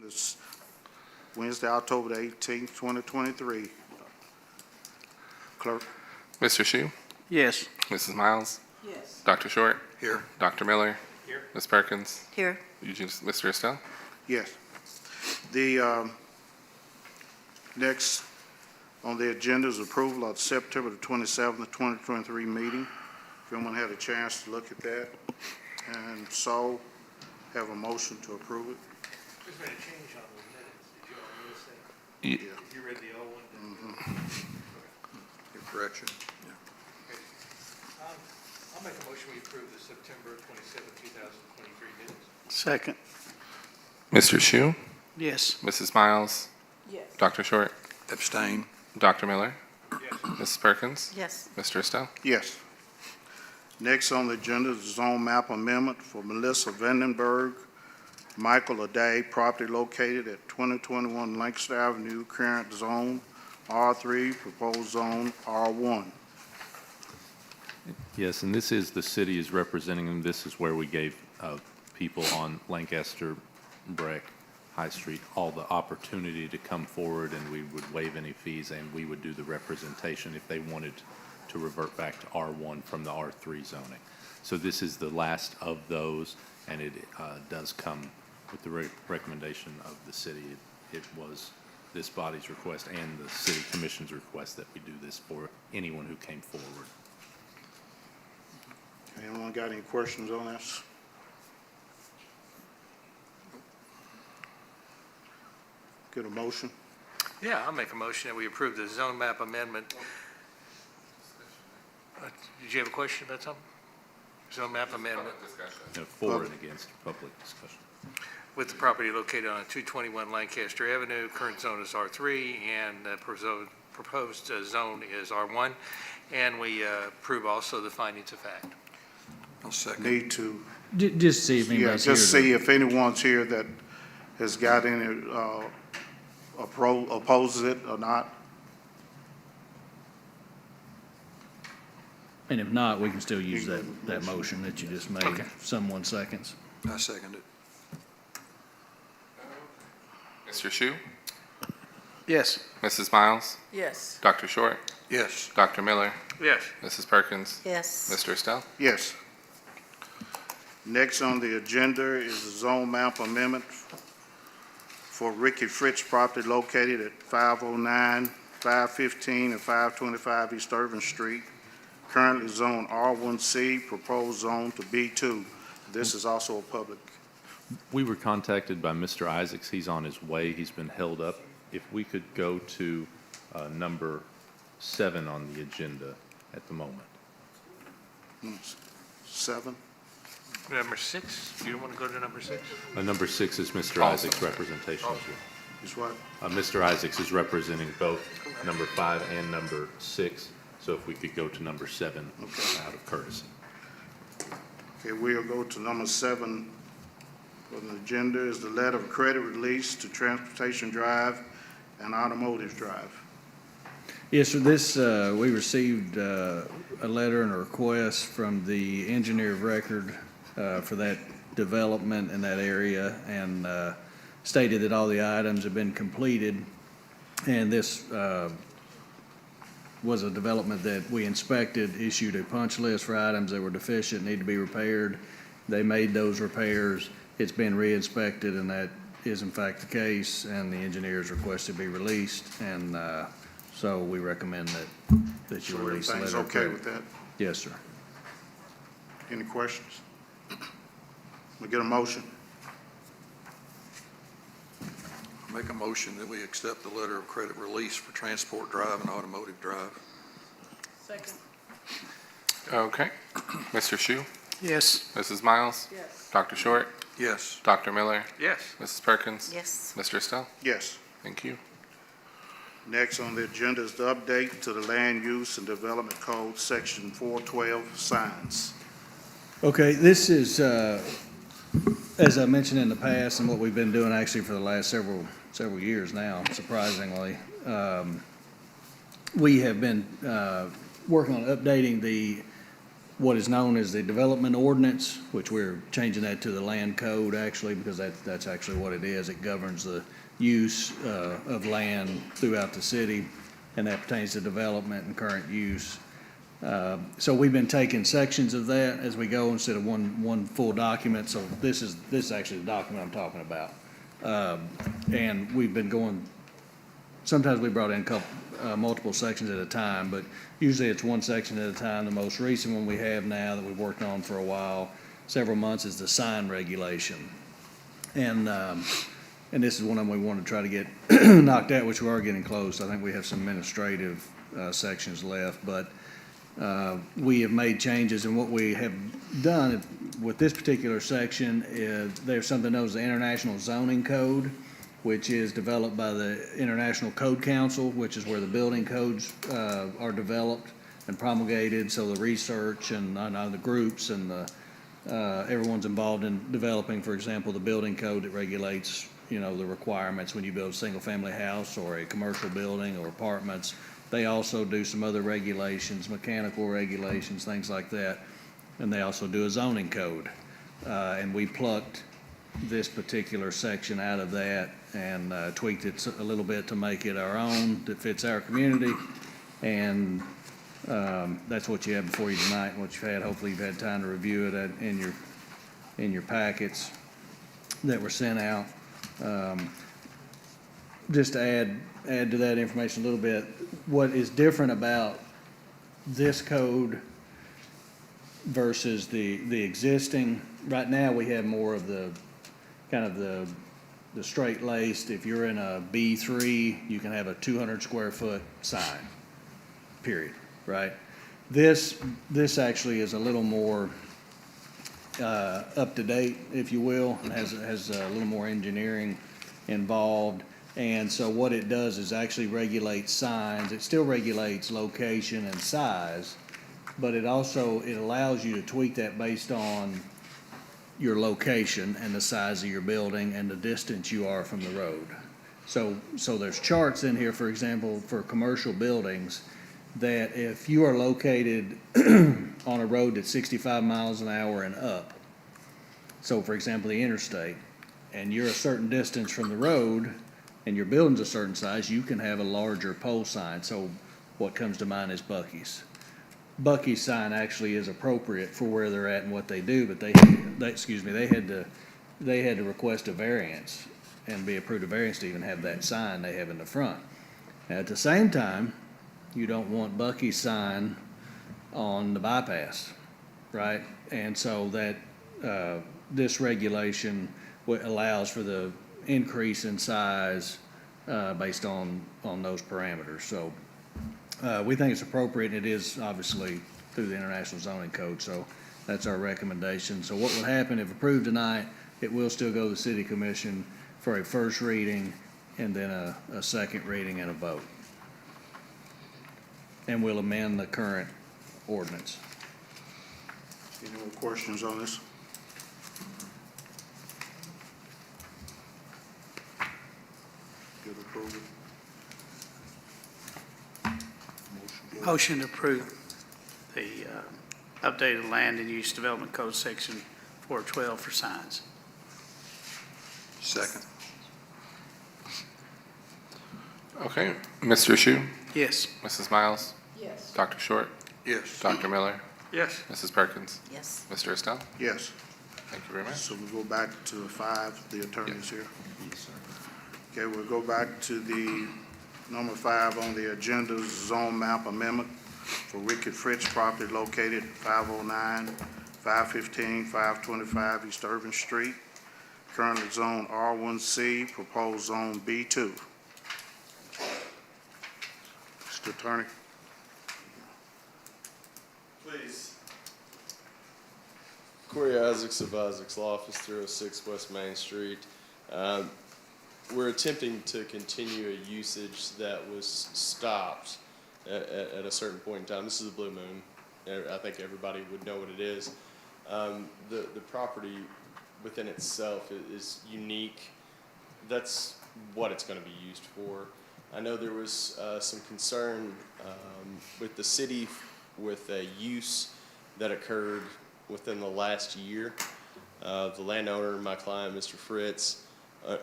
This Wednesday, October the 18th, 2023. Clerk? Mr. Shue? Yes. Mrs. Miles? Yes. Dr. Short? Here. Dr. Miller? Here. Ms. Perkins? Here. Mr. Estelle? Yes. The next on the agenda is approval of September the 27th, 2023 meeting. If anyone had a chance to look at that, and so have a motion to approve it. There's been a change on the minutes. Did you all notice that? Y- If you read the old one, Your correction. okay. I'll make a motion we approve the September 27, 2023 minutes. Second. Mr. Shue? Yes. Mrs. Miles? Yes. Dr. Short? Abstain. Dr. Miller? Yes. Mrs. Perkins? Yes. Mr. Estelle? Yes. Next on the agenda is the zone map amendment for Melissa Vandenberg, Michael Aday, property located at 2021 Lancaster Avenue, current zone R3, proposed zone R1. Yes, and this is, the city is representing them. This is where we gave people on Lancaster, Breck, High Street, all the opportunity to come forward, and we would waive any fees, and we would do the representation if they wanted to revert back to R1 from the R3 zoning. So this is the last of those, and it does come with the recommendation of the city. It was this body's request and the city commission's request that we do this for anyone who came forward. Anyone got any questions on this? Get a motion? Yeah, I'll make a motion that we approve the zone map amendment. Did you have a question about something? Zone map amendment For and against public discussion. with the property located on 221 Lancaster Avenue. Current zone is R3 and the proposed zone is R1. And we approve also the findings of fact. I'll second. Need to, Just see if yeah, anybody's here. just see if anyone's here that has got any, opposes it or not. And if not, we can still use You that can- motion that you just made. Okay. Someone seconds. I second it. Mr. Shue? Yes. Mrs. Miles? Yes. Dr. Short? Yes. Dr. Miller? Yes. Mrs. Perkins? Yes. Mr. Estelle? Yes. Next on the agenda is the zone map amendment for Ricky Fritz property located at 509, 515, and 525 East Irving Street. Currently zone R1C, proposed zone to B2. This is also a public. We were contacted by Mr. Isaacs. He's on his way. He's been held up. If we could go to number 7 on the agenda at the moment. 7. Number 6? You don't want to go to number 6? Number 6 is Mr. Also. Isaacs' representation as well. Is what? Mr. Isaacs is representing both number 5 and number 6. So if we could go to number 7 out of courtesy. Okay, we'll go to number 7 on the agenda is the letter of credit release to Transportation Drive and Automotive Drive. Yes, sir. This, we received a letter and a request from the engineer of record for that development in that area, and stated that all the items have been completed. And this was a development that we inspected, issued a punch list for items that were deficient, need to be repaired. They made those repairs. It's been re-inspected, and that is in fact the case, and the engineers requested be released, and so we recommend that you So release the everything's letter of okay credit. with that? Yes, sir. Any questions? We get a motion? Make a motion that we accept the letter of credit release for Transport Drive and Automotive Drive. Second. Okay. Mr. Shue? Yes. Mrs. Miles? Yes. Dr. Short? Yes. Dr. Miller? Yes. Mrs. Perkins? Yes. Mr. Estelle? Yes. Thank you. Next on the agenda is the update to the Land Use and Development Code, Section 412, signs. Okay, this is, as I mentioned in the past, and what we've been doing actually for the last several years now, surprisingly. We have been working on updating the what is known as the development ordinance, which we're changing that to the land code actually, because that's actually what it is. It governs the use of land throughout the city, and that pertains to development and current use. So we've been taking sections of that as we go instead of one full document. So this is actually the document I'm talking about. And we've been going, sometimes we brought in multiple sections at a time, but usually it's one section at a time. The most recent one we have now that we've worked on for a while, several months, is the sign regulation. And this is one of them we want to try to get knocked out, which we are getting close. I think we have some administrative sections left, but we have made changes, and what we have done with this particular section is there's something known as the International Zoning Code, which is developed by the International Code Council, which is where the building codes are developed and promulgated. So the research and the groups and everyone's involved in developing, for example, the building code that regulates, the requirements when you build a single-family house or a commercial building or apartments. They also do some other regulations, mechanical regulations, things like that. And they also do a zoning code. And we plucked this particular section out of that and tweaked it a little bit to make it our own, that fits our community. And that's what you have before you tonight and what you've had. Hopefully you've had time to review it in your packets that were sent out. Just to add to that information a little bit, what is different about this code versus the existing, right now we have more of the kind of the straight laced. If you're in a B3, you can have a 200 square foot sign, period, right? This actually is a little more up to date, if you will, and has a little more engineering involved. And so what it does is actually regulate signs. It still regulates location and size, but it allows you to tweak that based on your location and the size of your building and the distance you are from the road. So there's charts in here, for example, for commercial buildings, that if you are located on a road that's 65 miles an hour and up, so for example, the interstate, and you're a certain distance from the road, and your building's a certain size, you can have a larger pole sign. So what comes to mind is Buc-ee's. Buc-ee's sign actually is appropriate for where they're at and what they do, but they had to request a variance and be approved a variance to even have that sign they have in the front. Now, at the same time, you don't want Buc-ee's sign on the bypass, right? And so that this regulation allows for the increase in size based on those parameters. So we think it's appropriate, and it is obviously through the International Zoning Code, so that's our recommendation. So what would happen if approved tonight, it will still go to the City Commission for a first reading and then a second reading and a vote. And we'll amend the current ordinance. Any more questions on this? Give approval. Motion to approve the updated land and use development code section 412 for signs. Second. Okay, Mr. Shu, Yes. Mrs. Miles, Yes. Dr. Short, Yes. Dr. Miller, Yes. Mrs. Perkins, Yes. Mr. Estelle. Yes. Thank you very much. So we go back to 5, the attorneys here. Okay, we'll go back to the number 5 on the agenda, zone map amendment for Ricky Fritz property located at 509, 515, 525 East Irving Street. Currently zone R1C, proposed zone B2. Mr. Attorney. Please. Corey Isaacs of Isaacs Law Office, 306 West Main Street. We're attempting to continue a usage that was stopped at a certain point in time. This is a Blue Moon. I think everybody would know what it is. The property within itself is unique. That's what it's going to be used for. I know there was some concern with the city with a use that occurred within the last year. The landowner, my client, Mr. Fritz,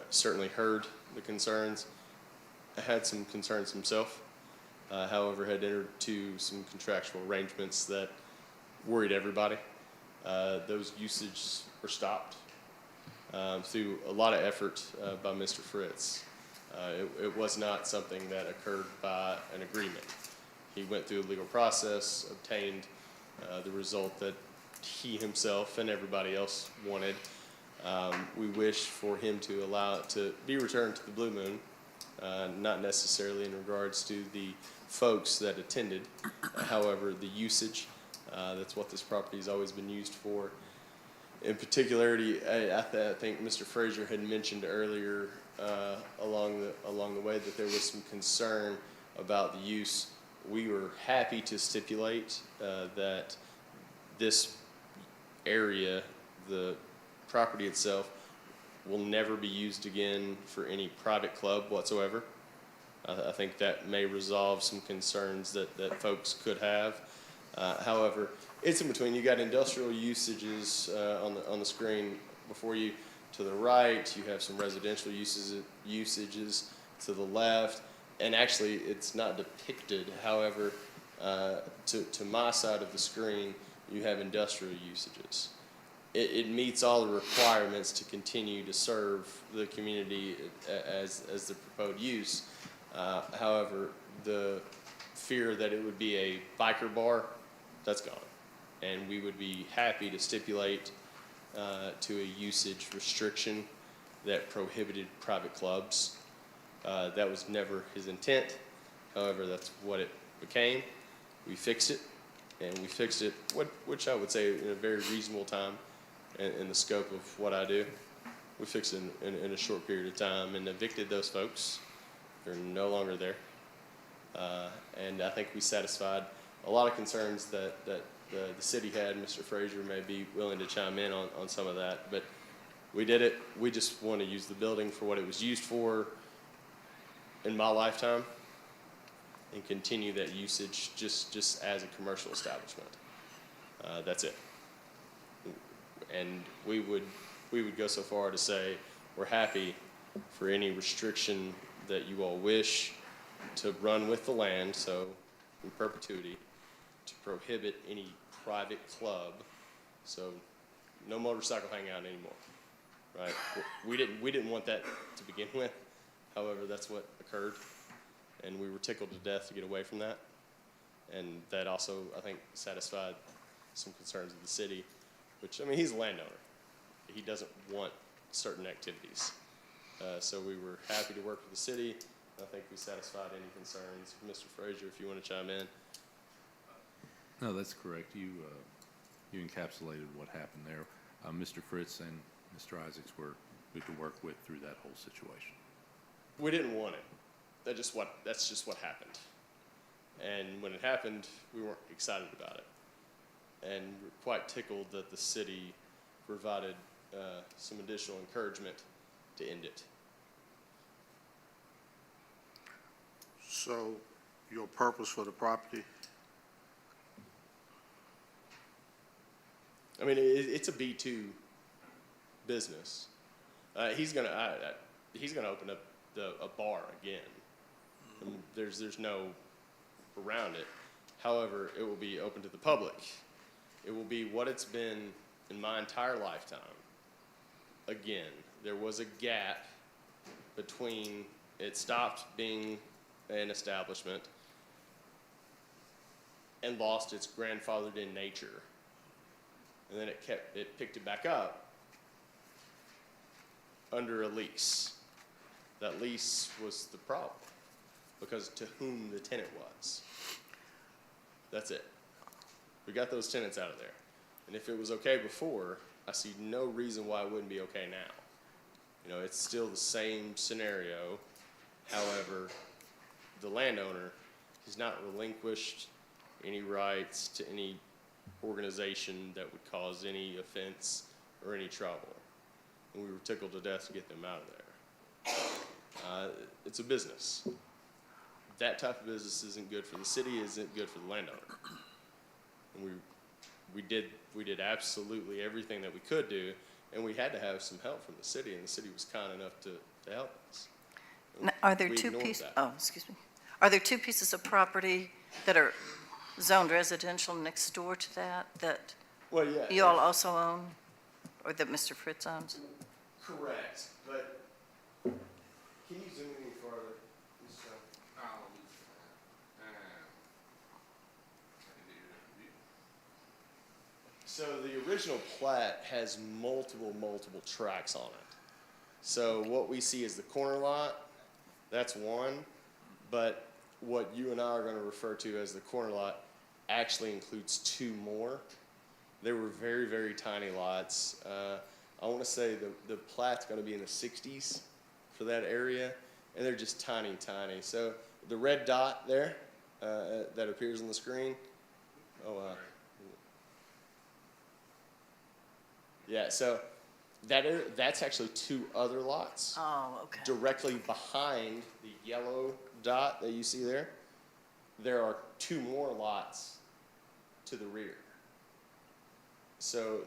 certainly heard the concerns, had some concerns himself, however, had entered into some contractual arrangements that worried everybody. Those usages were stopped through a lot of effort by Mr. Fritz. It was not something that occurred by an agreement. He went through a legal process, obtained the result that he himself and everybody else wanted. We wish for him to allow it to be returned to the Blue Moon, not necessarily in regards to the folks that attended. However, the usage, that's what this property has always been used for. In particularity, I think Mr. Frazier had mentioned earlier along the way that there was some concern about the use. We were happy to stipulate that this area, the property itself, will never be used again for any private club whatsoever. I think that may resolve some concerns that folks could have. However, it's in between. You got industrial usages on the screen before you. To the right, you have some residential usages to the left, and actually, it's not depicted. However, to my side of the screen, you have industrial usages. It meets all the requirements to continue to serve the community as the proposed use. However, the fear that it would be a biker bar, that's gone. And we would be happy to stipulate to a usage restriction that prohibited private clubs. That was never his intent. However, that's what it became. We fixed it, and we fixed it, which I would say in a very reasonable time in the scope of what I do. We fixed it in a short period of time and evicted those folks. They're no longer there. And I think we satisfied a lot of concerns that the city had. Mr. Frazier may be willing to chime in on some of that, but we did it. We just want to use the building for what it was used for in my lifetime and continue that usage just as a commercial establishment. That's it. And we would go so far to say we're happy for any restriction that you all wish to run with the land, so in perpetuity, to prohibit any private club, so no motorcycle hangout anymore, right? We didn't want that to begin with. However, that's what occurred, and we were tickled to death to get away from that. And that also, I think, satisfied some concerns of the city, which, I mean, he's a landowner. He doesn't want certain activities. So we were happy to work with the city. I think we satisfied any concerns. Mr. Frazier, if you want to chime in. No, that's correct. You encapsulated what happened there. Mr. Fritz and Mr. Isaacs were good to work with through that whole situation. We didn't want it. That's just what happened. And when it happened, we weren't excited about it. And we're quite tickled that the city provided some additional encouragement to end it. So your purpose for the property? I mean, it's a B2 business. He's gonna open up a bar again. I mean, there's no around it. However, it will be open to the public. It will be what it's been in my entire lifetime. Again, there was a gap between it stopped being an establishment and lost its grandfathered in nature. And then it picked it back up under a lease. That lease was the problem because to whom the tenant was. That's it. We got those tenants out of there. And if it was okay before, I see no reason why it wouldn't be okay now. You know, it's still the same scenario. However, the landowner has not relinquished any rights to any organization that would cause any offense or any trouble. And we were tickled to death to get them out of there. It's a business. That type of business isn't good for the city, isn't good for the landowner. And we we did absolutely everything that we could do, and we had to have some help from the city, and the city was kind enough to help us. Now, are there We two ignored pieces, that. oh, excuse me. Are there two pieces of property that are zoned residential next door to that Well, yeah. you all also own, or that Mr. Fritz owns? Correct, but can you zoom in any farther? So the original plat has multiple tracks on it. So what we see is the corner lot, that's one, but what you and I are gonna refer to as the corner lot actually includes two more. They were very tiny lots. I wanna say the plat's gonna be in the 60s for that area, and they're just tiny. So the red dot there, that appears on the screen, yeah, so that's actually two other lots. Oh, okay. Directly behind the yellow dot that you see there, there are two more lots to the rear. So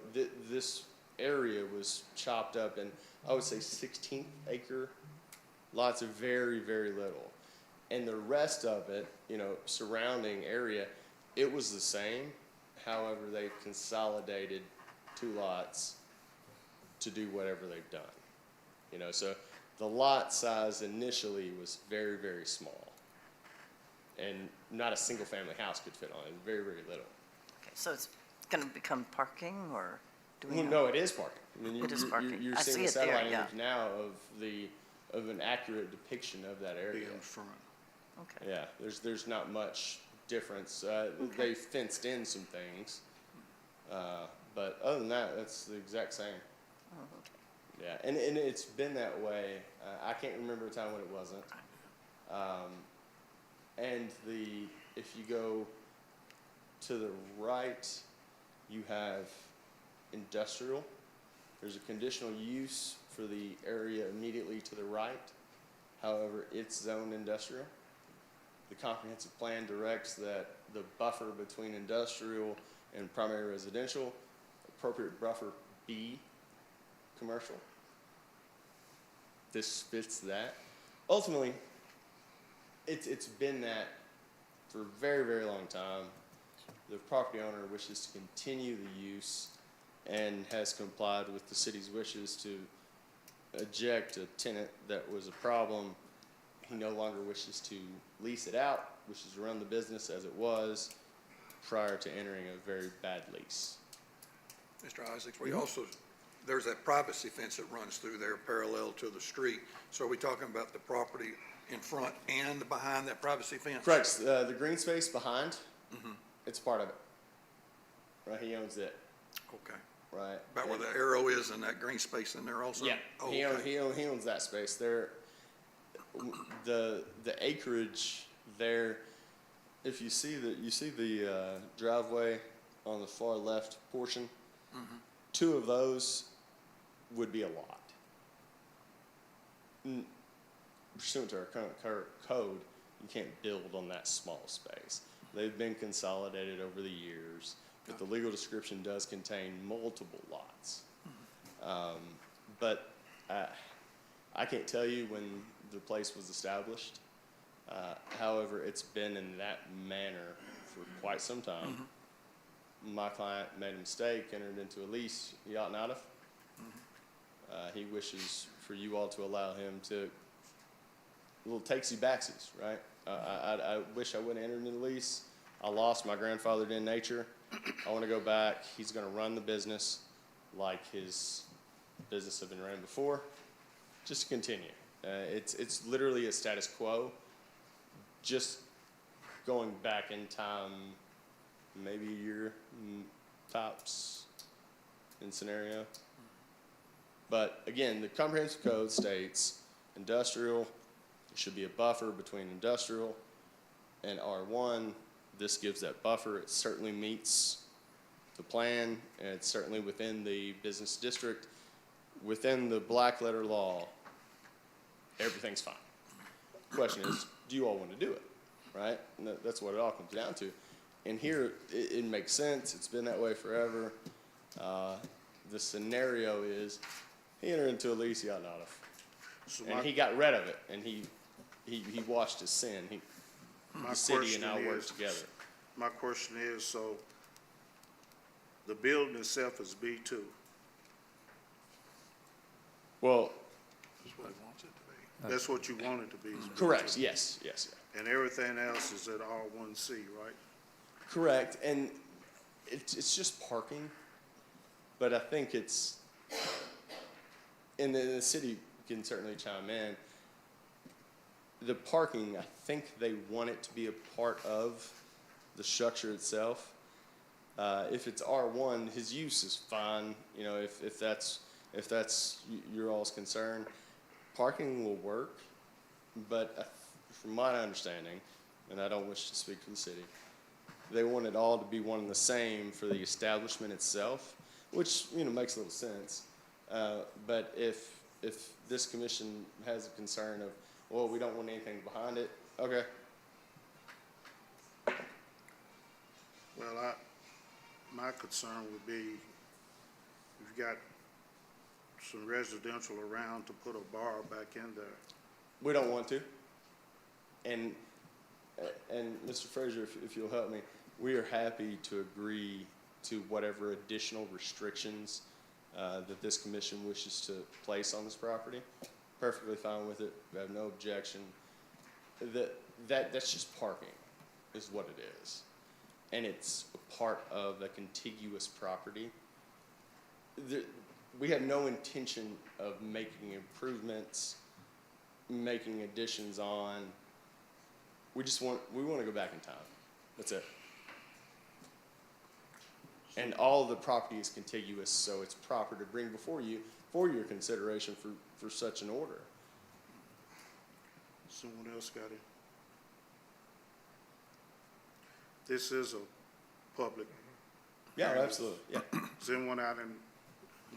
this area was chopped up, and I would say 16th acre lots are very little. And the rest of it, surrounding area, it was the same. However, they consolidated two lots to do whatever they've done. So the lot size initially was very small. And not a single family house could fit on it, very little. Okay, so it's going to become parking, or do we Well, know? no, it is parking. I mean, It is parking. You're I seeing see the it there, satellite yeah. image now of an accurate depiction of that area. In front. Okay. Yeah, there's not much difference. They fenced in some things, but other than that, that's the exact same. Oh, okay. Yeah, and it's been that way. I can't remember a time when it wasn't. And if you go to the right, you have industrial. There's a conditional use for the area immediately to the right. However, it's zoned industrial. The comprehensive plan directs that the buffer between industrial and primary residential, appropriate buffer be commercial. This fits that. Ultimately, it's been that for a very long time. The property owner wishes to continue the use and has complied with the city's wishes to eject a tenant that was a problem. He no longer wishes to lease it out, wishes to run the business as it was prior to entering a very bad lease. Mr. Isaacs, there's that privacy fence that runs through there parallel to the street. So are we talking about the property in front and behind that privacy fence? Correct. The green space behind, it's part of it. Right, he owns it, Okay. right? About where the arrow is and that green space in there also? Yeah, Oh, he okay. owns that space there. The acreage there, if you see the driveway on the far left portion, two of those would be a lot. Pursuant to our current code, you can't build on that small space. They've been consolidated over the years, but the legal description does contain multiple lots. But I can't tell you when the place was established. However, it's been in that manner for quite some time. My client made a mistake, entered into a lease he ought not have. He wishes for you all to allow him to, little takesy backsies, right? I wish I wouldn't have entered into the lease. I lost my grandfather in nature. I want to go back. He's going to run the business like his business had been ran before. Just to continue. It's literally a status quo. Just going back in time, maybe a year tops in scenario. But again, the comprehensive code states industrial, there should be a buffer between industrial and R1. This gives that buffer. It certainly meets the plan, and it's certainly within the business district. Within the black letter law, everything's fine. The question is, do you all want to do it, right? And that's what it all comes down to. And here, it makes sense, it's been that way forever. The scenario is, he entered into a lease he ought not have. So And he got rid of it, and he washed his sin. my The city question and I worked is- together. My question is, so the building itself is B2. Well, That's what you want it to be. is B2. correct, yes, yes, yeah. And everything else is at R1C, right? Correct, and it's just parking, but I think it's, and the city can certainly chime in. The parking, I think they want it to be a part of the structure itself. If it's R1, his use is fine, you know, if that's your all's concern. Parking will work, but from my understanding, and I don't wish to speak for the city, they want it all to be one and the same for the establishment itself, which, you know, makes a little sense. But if this commission has a concern of, well, we don't want anything behind it, okay. Well, my concern would be, you've got some residential around to put a bar back in there. We don't want to. And Mr. Frazier, if you'll help me, we are happy to agree to whatever additional restrictions that this commission wishes to place on this property. Perfectly fine with it. We have no objection. That's just parking, is what it is. And it's a part of a contiguous property. We have no intention of making improvements, making additions on. We want to go back in time. That's it. And all the property is contiguous, so it's proper to bring before you for your consideration for such an order. Someone else got it? This is a public. Yeah, absolutely. Yeah. Is anyone out and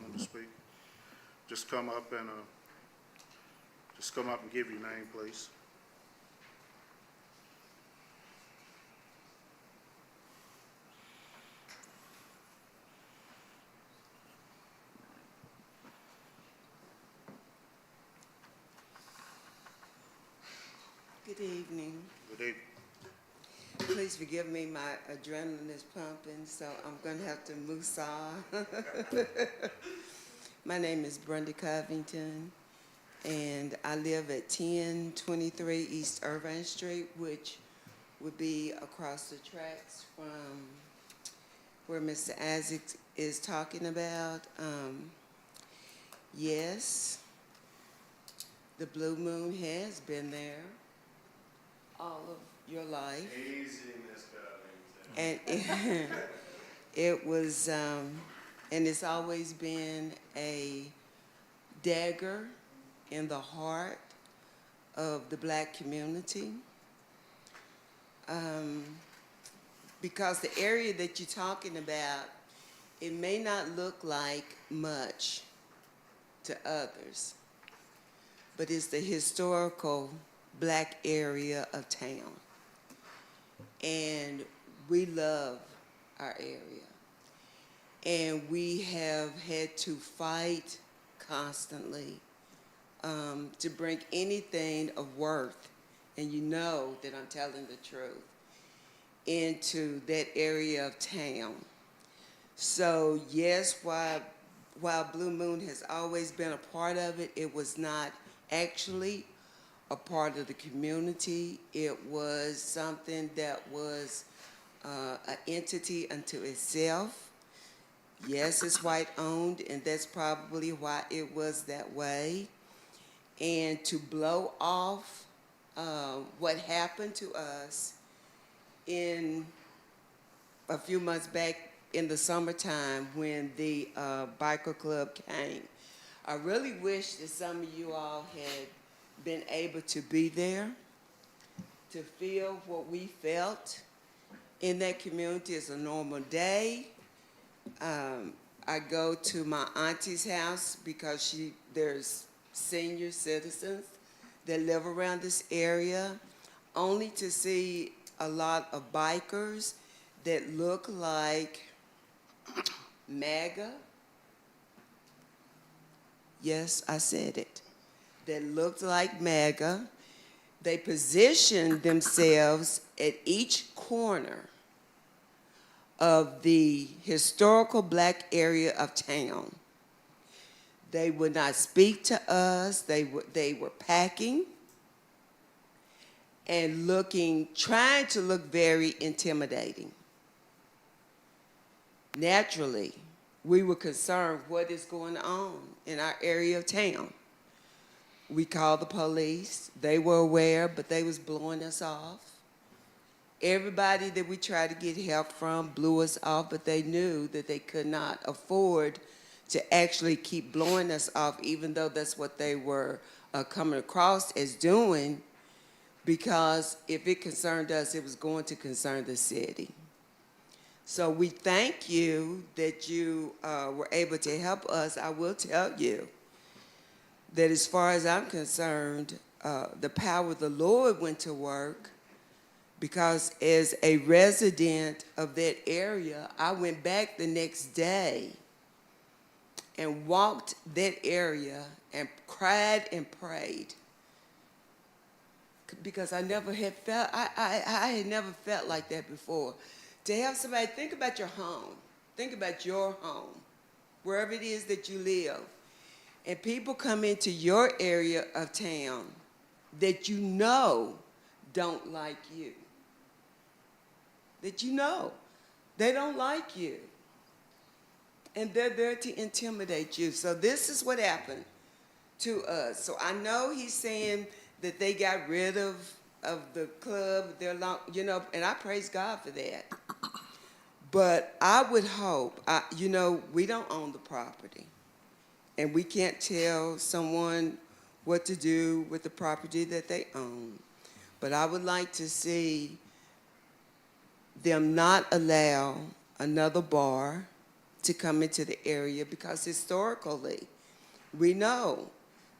want to speak? Just come up and give your name, please. Good evening. Good evening. Please forgive me, my adrenaline is pumping, so I'm going to have to moose-saw. My name is Brenda Covington, and I live at 1023 East Irvine Street, which would be across the tracks from where Mr. Isaac is talking about. Yes, the Blue Moon has been there all of your life. Easy, Miss Covington. And it was, and it's always been a dagger in the heart of the Black community. Because the area that you're talking about, it may not look like much to others, but it's the historical Black area of town. And we love our area. And we have had to fight constantly to bring anything of worth, and you know that I'm telling the truth, into that area of town. So yes, while Blue Moon has always been a part of it, it was not actually a part of the community. It was something that was an entity unto itself. Yes, it's white-owned, and that's probably why it was that way. And to blow off what happened to us in a few months back in the summertime when the biker club came, I really wish that some of you all had been able to be there to feel what we felt in that community. It's a normal day. I go to my auntie's house because there's senior citizens that live around this area, only to see a lot of bikers that look like MAGA. Yes, I said it. That looked like MAGA. They positioned themselves at each corner of the historical black area of town. They would not speak to us. They were packing and trying to look very intimidating. Naturally, we were concerned what is going on in our area of town. We called the police. They were aware, but they was blowing us off. Everybody that we tried to get help from blew us off, but they knew that they could not afford to actually keep blowing us off, even though that's what they were coming across as doing, because if it concerned us, it was going to concern the city. So we thank you that you were able to help us. I will tell you that as far as I'm concerned, the power of the Lord went to work, because as a resident of that area, I went back the next day and walked that area and cried and prayed, because I never had felt, I had never felt like that before. To have somebody, think about your home, think about your home, wherever it is that you live, and people come into your area of town that you know don't like you. That you know they don't like you. And they're there to intimidate you. So this is what happened to us. So I know he's saying that they got rid of the club, and I praise God for that. But I would hope, we don't own the property. And we can't tell someone what to do with the property that they own. But I would like to see them not allow another bar to come into the area, because historically, we know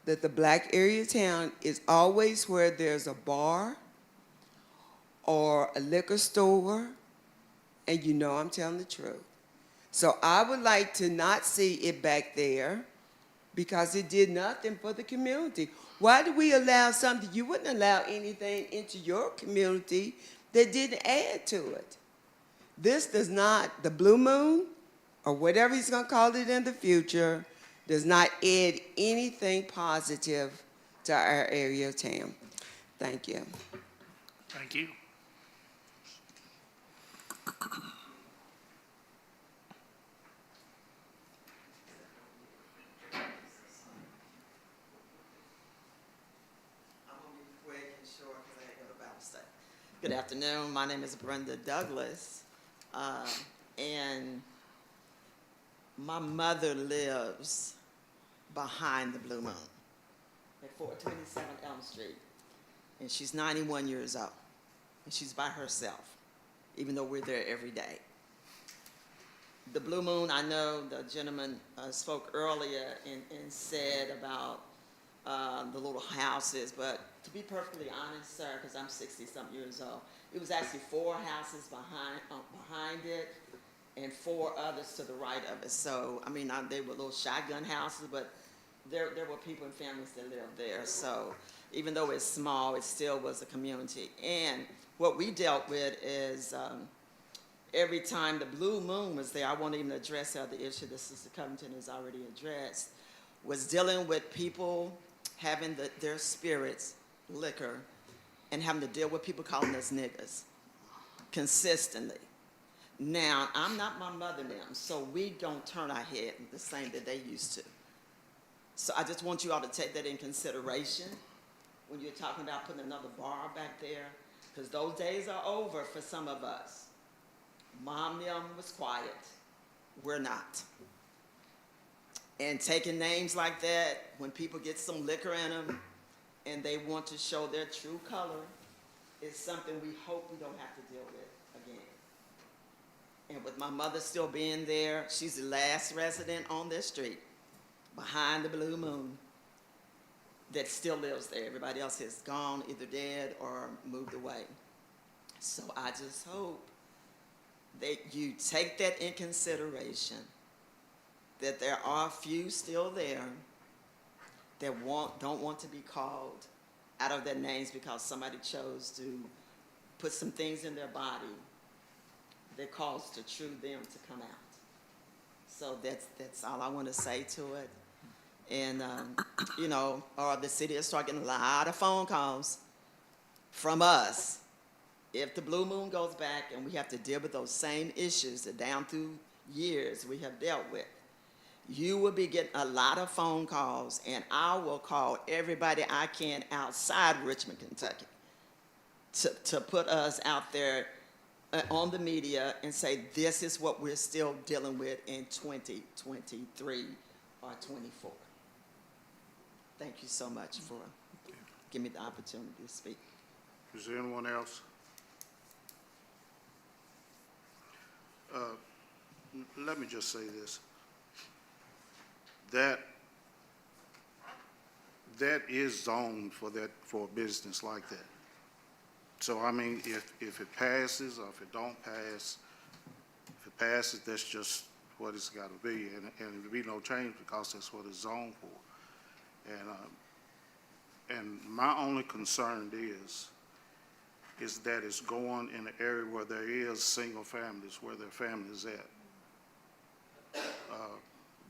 that the black area of town is always where there's a bar or a liquor store, and I'm telling the truth. So I would like to not see it back there, because it did nothing for the community. Why do we allow something? You wouldn't allow anything into your community that didn't add to it. This does not, the Blue Moon, or whatever he's going to call it in the future, does not add anything positive to our area of town. Thank you. Thank you. Good afternoon. My name is Brenda Douglas, and my mother lives behind the Blue Moon at 427 Elm Street, and she's 91 years old, and she's by herself, even though we're there every day. The Blue Moon, I know the gentleman spoke earlier and said about the little houses, but to be perfectly honest, sir, because I'm 60-something years old, it was actually 4 houses behind it and 4 others to the right of it. So, they were little shotgun houses, but there were people and families that lived there. So even though it's small, it still was a community. And what we dealt with is every time the Blue Moon was there, I won't even address the other issue that Sister Covington has already addressed, was dealing with people having their spirits, liquor, and having to deal with people calling us niggas consistently. Now, I'm not my mother now, so we don't turn our head the same that they used to. So I just want you all to take that in consideration when you're talking about putting another bar back there, because those days are over for some of us. Mom them was quiet. We're not. And taking names like that, when people get some liquor in them and they want to show their true color, is something we hope we don't have to deal with again. And with my mother still being there, she's the last resident on this street, behind the Blue Moon, that still lives there. Everybody else has gone, either dead or moved away. So I just hope that you take that in consideration, that there are a few still there that don't want to be called out of their names because somebody chose to put some things in their body that caused the true them to come out. So that's all I want to say to it. And, the city is starting getting a lot of phone calls from us. If the Blue Moon goes back and we have to deal with those same issues that down through years we have dealt with, you will be getting a lot of phone calls, and I will call everybody I can outside Richmond, Kentucky, to put us out there on the media and say this is what we're still dealing with in 2023 or 24. Thank you so much for giving me the opportunity to speak. Is there anyone else? Let me just say this. That is zoned for a business like that. So, I mean, if it passes or if it don't pass, if it passes, that's just what it's got to be. And there'll be no change because that's what it's zoned for. And my only concern is that it's going in an area where there is single families, where their families at.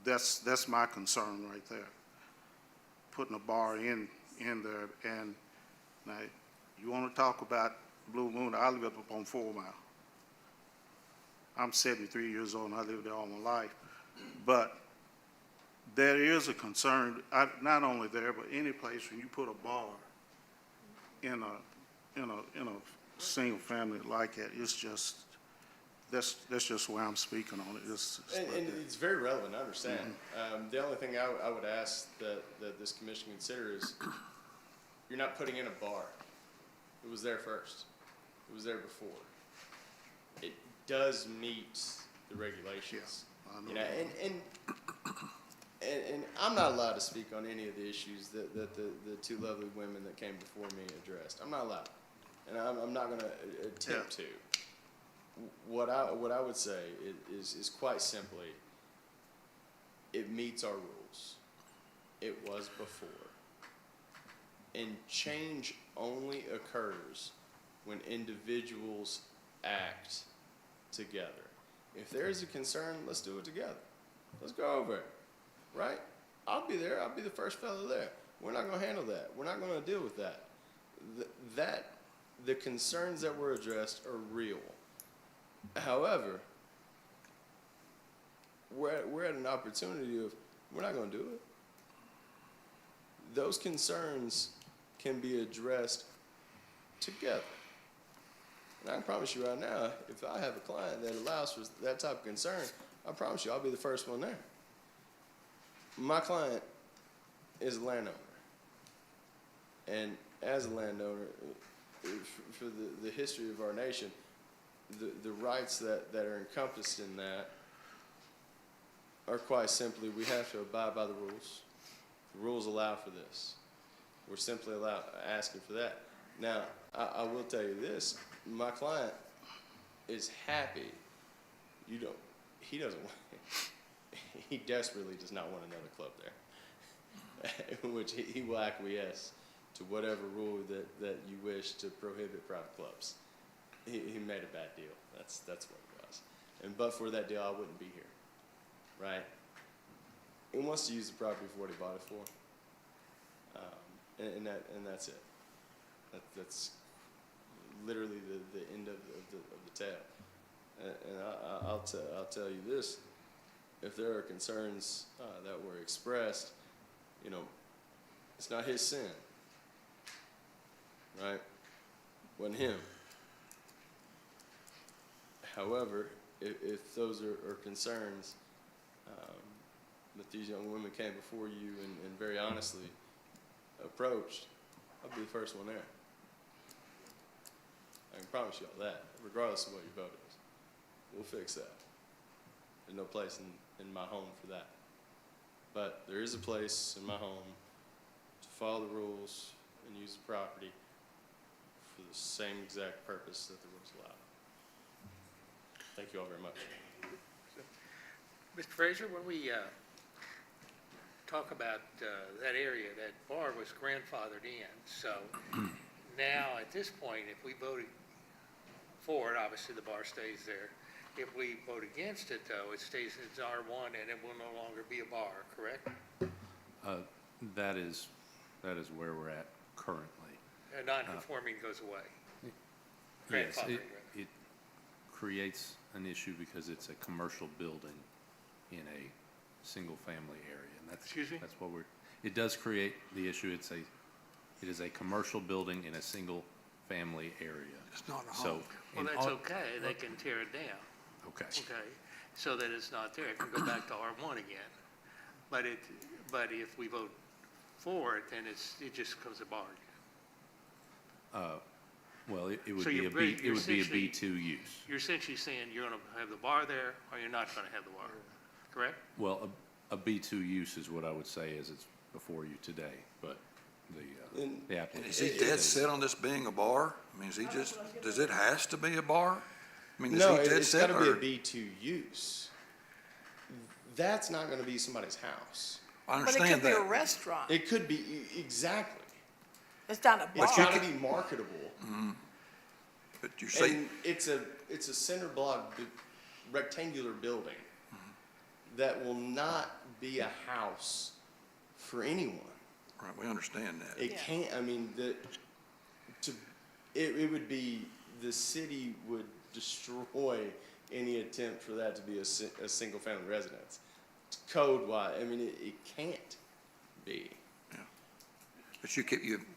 That's my concern right there. Putting a bar in there, and now you want to talk about Blue Moon? I live up on 4 Mile. I'm 73 years old, and I lived there all my life. But there is a concern, not only there, but any place when you put a bar in a single family like that, it's just. That's just where I'm speaking on it. And it's very relevant, I understand. The only thing I would ask that this commission consider is, you're not putting in a bar. It was there first. It was there before. It does meet the regulations. Yeah, I know. And I'm not allowed to speak on any of the issues that the two lovely women that came before me addressed. I'm not allowed. And I'm not going to attempt to. What I would say is quite simply, it meets our rules. It was before. And change only occurs when individuals act together. If there's a concern, let's do it together. Let's go over it, right? I'll be there. I'll be the first fellow there. We're not going to handle that. We're not going to deal with that. The concerns that were addressed are real. However, we're at an opportunity of, we're not going to do it. Those concerns can be addressed together. And I can promise you right now, if I have a client that allows for that type of concern, I promise you I'll be the first one there. My client is a landowner. And as a landowner, for the history of our nation, the rights that are encompassed in that are quite simply, we have to abide by the rules. The rules allow for this. We're simply asking for that. Now, I will tell you this, my client is happy. He doesn't want, he desperately does not want another club there, in which he will acquiesce to whatever rule that you wish to prohibit private clubs. He made a bad deal. That's what it was. And but for that deal, I wouldn't be here, right? He wants to use the property for what he bought it for, and that's it. That's literally the end of the tale. And I'll tell you this: if there are concerns that were expressed, it's not his sin, right? Wasn't him. However, if those are concerns that these young women came before you and very honestly approached, I'll be the first one there. I can promise you all that, regardless of what your vote is. We'll fix that. There's no place in my home for that. But there is a place in my home to follow the rules and use the property for the same exact purpose that the rules allow. Thank you all very much. Mr. Fraser, when we talk about that area, that bar was grandfathered in, so now, at this point, if we voted for it, obviously the bar stays there. If we vote against it, though, it stays as R1 and it will no longer be a bar, correct? That is where we're at currently. Non-conforming goes away. Yes, Grandfathering, it creates an issue because it's a commercial building in a single-family area. And that's, Excuse me? that's what it does create the issue. It is a commercial building in a single-family area. It's not a So, home. Well, in that's our- okay, they can tear it down, Okay. okay? So that it's not there, it can go back to R1 again. But if we vote for it, then it just becomes a bar again. Well, it would So be you're a bring- B, it you're would be a essentially- B2 use. You're essentially saying you're gonna have the bar there, or you're not gonna have the bar, correct? Well, a B2 use is what I would say as it's before you today, but the And applicant. is he dead set on this being a bar? I mean, is he just, does it has to be a bar? I mean, is he dead It's set gotta be a or? B2 use. That's not gonna be somebody's house. I But it understand could be a that. restaurant. It could be, exactly. It's not a It's bar. gotta be marketable. But you say, And it's a cinder block rectangular building that will not be a house for anyone. right, we understand that. It Yeah. can't, I mean, it would be, the city would destroy any attempt for that to be a single-family residence. Code-wise, I mean, it can't be. But you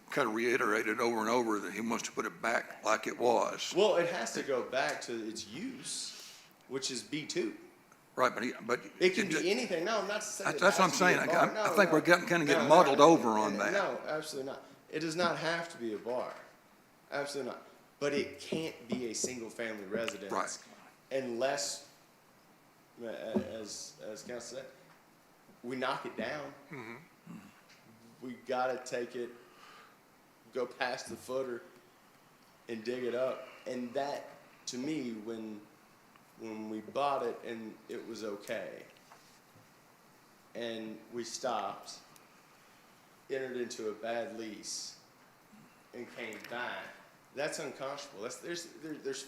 kind of reiterated over and over that he wants to put it back like it was. Well, it has to go back to its use, which is B2. Right, but. It can be anything. No, I'm not saying. That's what I'm saying. I think we're kind of getting muddled over on that. No, absolutely not. It does not have to be a bar. Absolutely not. But it can't be a single-family residence. Right. Unless, as Council said, we knock it down. We gotta take it, go past the footer and dig it up. And that, to me, when we bought it and it was okay, and we stopped, entered into a bad lease, and came back, that's unconscionable. There's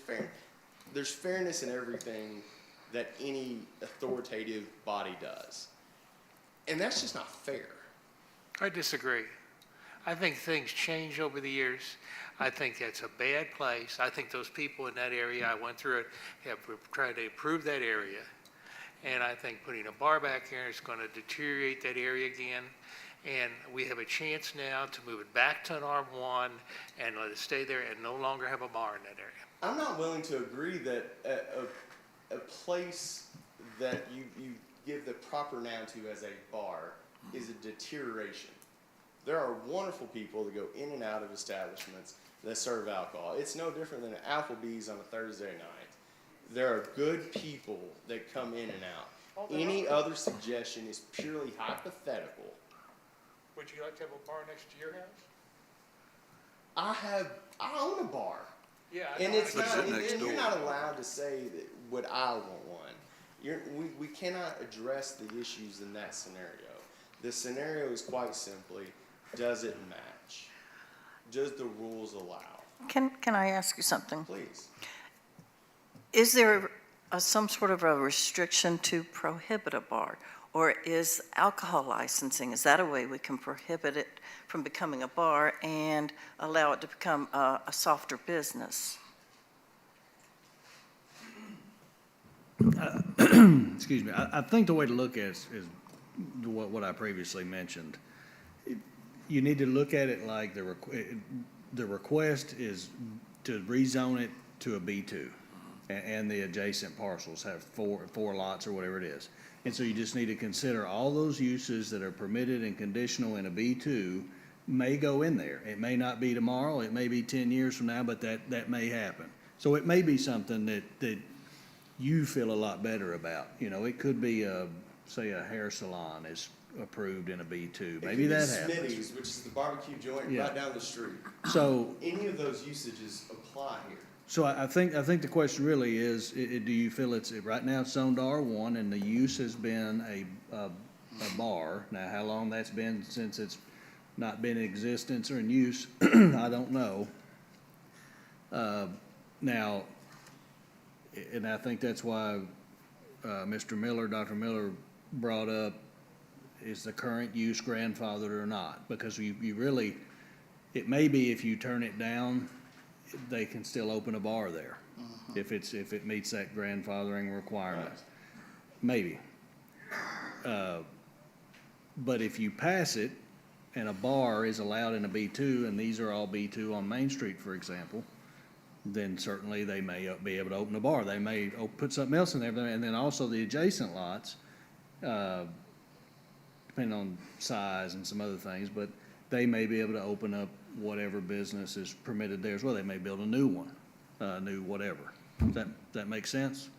fairness in everything that any authoritative body does. And that's just not fair. I disagree. I think things change over the years. I think that's a bad place. I think those people in that area, I went through it, have tried to improve that area. And I think putting a bar back here is going to deteriorate that area again. And we have a chance now to move it back to an R1 and let it stay there and no longer have a bar in that area. I'm not willing to agree that a place that you give the proper noun to as a bar is a deterioration. There are wonderful people that go in and out of establishments that serve alcohol. It's no different than an Applebee's on a Thursday night. There are good people that come in and out. Any other suggestion is purely hypothetical. Would you like to have a bar next to your house? I own a bar. Yeah. And it's But is not, it next and you're door? not allowed to say that would I want one. We cannot address the issues in that scenario. The scenario is quite simply, does it match? Does the rules allow? Can I ask you something? Please. Is there some sort of a restriction to prohibit a bar? Or is alcohol licensing, is that a way we can prohibit it from becoming a bar and allow it to become a softer business? Excuse me, I think the way to look at it is what I previously mentioned. You need to look at it like the request is to rezone it to a B2, and the adjacent parcels have four lots or whatever it is. And so you just need to consider all those uses that are permitted and conditional in a B2 may go in there. It may not be tomorrow, it may be 10 years from now, but that may happen. So it may be something that you feel a lot better about. You know, it could be say a hair salon is approved in a B2. Maybe that happens. Smitty's, which is the barbecue joint Yeah. right down the street. So, Any of those usages apply here. So I think the question really is, do you feel right now it's zoned R1 and the use has been a bar? Now, how long that's been since it's not been in existence or in use, I don't know. Now, and I think that's why Dr. Miller brought up, is the current use grandfathered or not? Because you really, it may be if you turn it down, they can still open a bar there, if it meets that grandfathering requirement. Maybe. But if you pass it, and a bar is allowed in a B2, and these are all B2 on Main Street, for example, then certainly they may be able to open a bar. They may put something else in there, and then also the adjacent lots, depending on size and some other things, but they may be able to open up whatever business is permitted there as well. They may build a new one, new whatever. Does that make sense?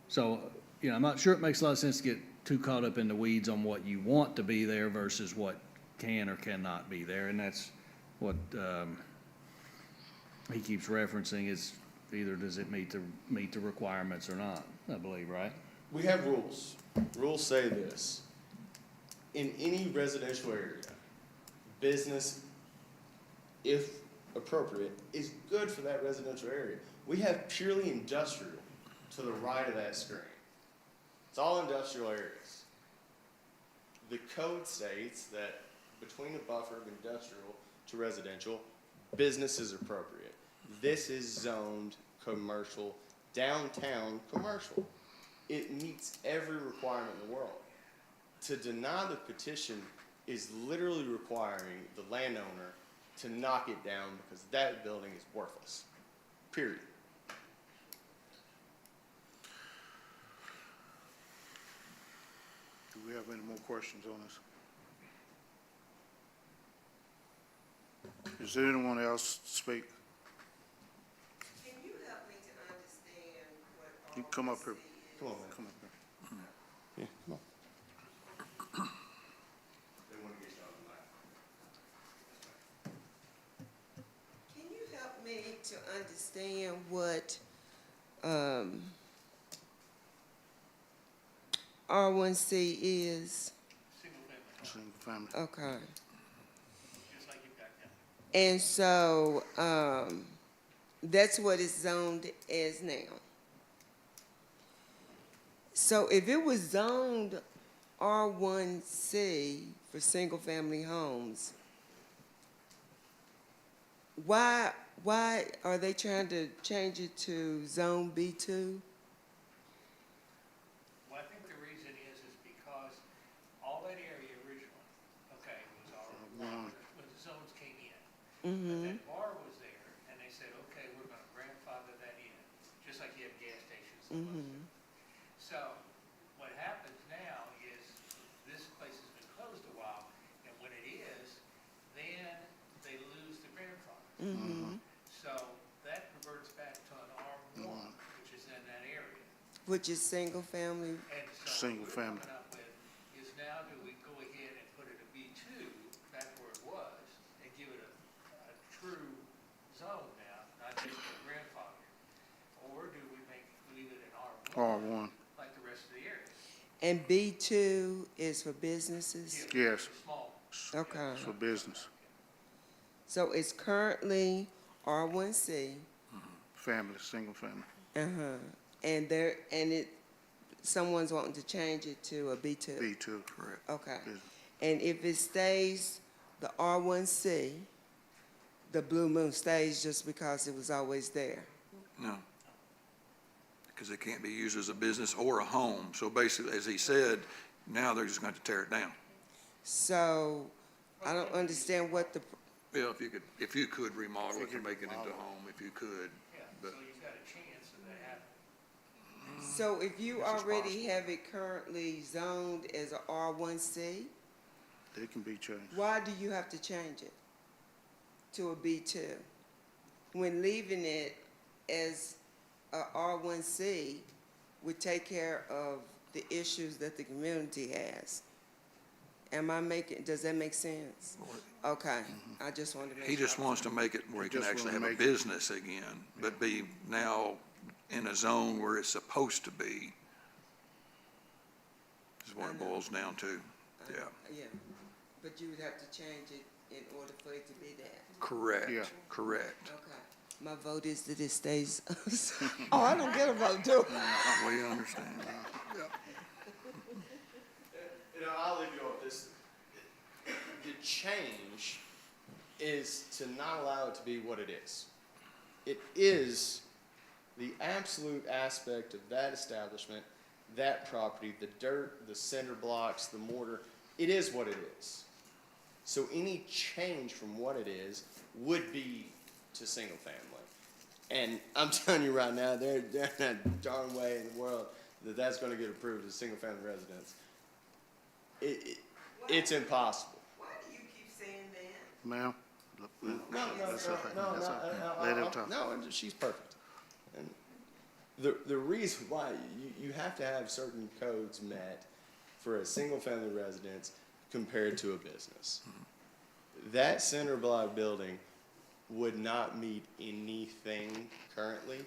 So, I'm not sure it makes a lot of sense to get too caught up in the weeds on what you want to be there versus what can or cannot be there, and that's what he keeps referencing, is either does it meet the requirements or not, I believe, right? We have rules. Rules say this: in any residential area, business, if appropriate, is good for that residential area. We have purely industrial to the right of that screen. It's all industrial areas. The code states that between the buffer of industrial to residential, business is appropriate. This is zoned commercial, downtown commercial. It meets every requirement in the world. To deny the petition is literally requiring the landowner to knock it down because that building is worthless, period. Do we have any more questions on this? Is there anyone else to speak? Can you help me to understand what You come up here. Come on, man. Come up here. Yeah, come on. They want to get you on the mic. Can you help me to understand what R1C is? Single family. Okay. Just like you've got now. And so that's what it's zoned as now. So if it was zoned R1C for single-family homes, why are they trying to change it to Zone B2? Well, I think the reason is because all that area, Richmond, okay, was all, when the zones came in. But that bar was there, and they said, okay, we're gonna grandfather that in, just like you have gas stations in Western. So, what happens now is, this place has been closed a while, and when it is, then they lose the grandfather. So, that reverts back to an R1, which is in that area. Which is single-family? And so Single what we're family. coming up with is now do we go ahead and put it a B2, back where it was, and give it a true zone now, not just a grandfather? Or do we leave it in R1, R1, like the rest of the area? And B2 is for businesses? yes, Small. Okay. for business, So it's currently R1C, family, single family. and someone's wanting to change it to a B2? B2, correct. Okay. Business. And if it stays the R1C, the Blue Moon stays just because it was always there? No. Because it can't be used as a business or a home. So basically, as he said, now they're just going to tear it down. So I don't understand what the, Yeah, if you could remodel it and make it into a home, if you could. Yeah, But so you've got a chance of that happening. so if you This is already possible. have it currently zoned as a R1C, They can be changed. why do you have to change it to a B2? When leaving it as a R1C would take care of the issues that the community has does that make sense? Okay, I just wanted to make sure. He just wants to make it where he can Just actually wanna have a make it- business again, but be now in a zone where it's supposed to be, is what it boils down to. Yeah, Yeah, but you would have to change it in order for it to be that. correct, Yeah. correct. Okay. My vote is that it stays. Oh, I don't get a vote, do I? We understand. I'll leave you with this. The change is to not allow it to be what it is. It is the absolute aspect of that establishment, that property, the dirt, the cinder blocks, the mortar. It is what it is. So any change from what it is would be to single family. And I'm telling you right now, there's not darn way in the world that that's going to get approved as single family residence. It's impossible. Why do you keep saying that? Ma'am? No, That's okay. That's okay. Let him talk. No, she's perfect. And the reason why you have to have certain codes met for a single family residence compared to a business. That cinder block building would not meet anything currently,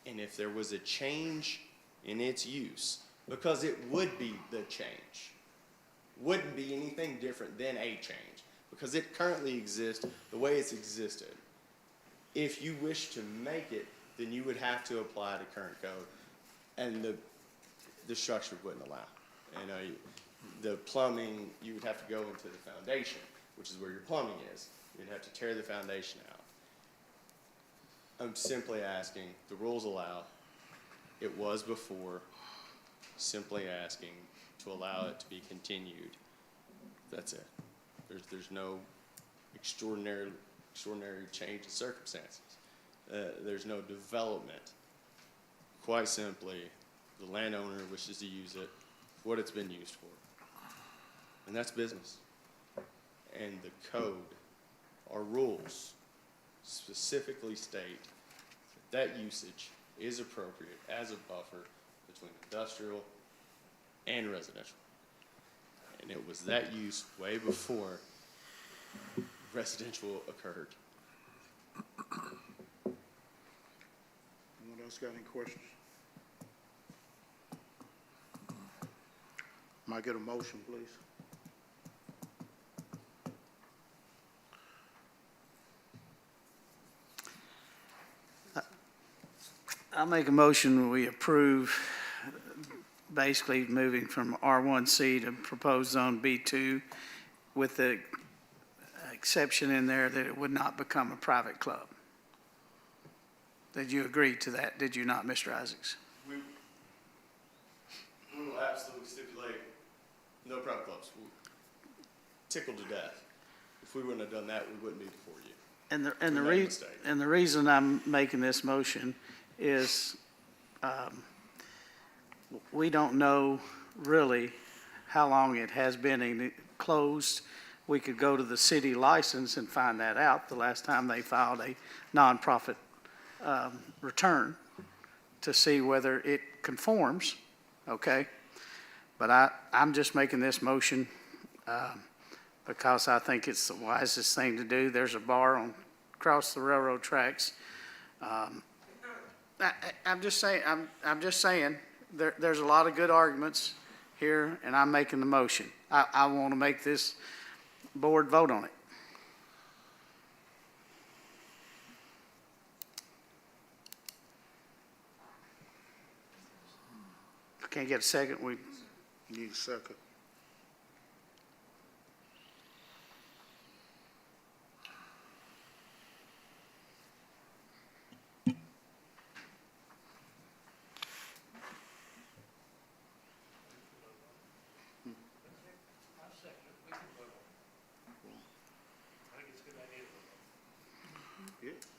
and if there was a change in its use, because it would be the change, wouldn't be anything different than a change, because it currently exists the way it's existed. If you wish to make it, then you would have to apply to current code, and the structure wouldn't allow. The plumbing, you would have to go into the foundation, which is where your plumbing is. You'd have to tear the foundation out. I'm simply asking, the rules allow, it was before, simply asking to allow it to be continued. That's it. There's no extraordinary change in circumstances. There's no development. Quite simply, the landowner wishes to use it for what it's been used for. And that's business. And the code, our rules, specifically state that usage is appropriate as a buffer between industrial and residential. And it was that use way before residential occurred. Anyone else got any questions? Might get a motion, please. I'll make a motion, we approve basically moving from R1C to proposed zone B2 with the exception in there that it would not become a private club. Did you agree to that? Did you not, Mr. Isaacs? We will absolutely stipulate no private clubs. We're tickled to death. If we wouldn't have done that, we wouldn't be before you. And the reason I'm making this motion is we don't know really how long it has been closed. We could go to the city license and find that out the last time they filed a nonprofit return to see whether it conforms, okay? But I'm just making this motion because I think it's the wisest thing to do. There's a bar across the railroad tracks. I'm just saying, there's a lot of good arguments here, and I'm making the motion. I want to make this board vote on it. If I can't get a second, we Need a second.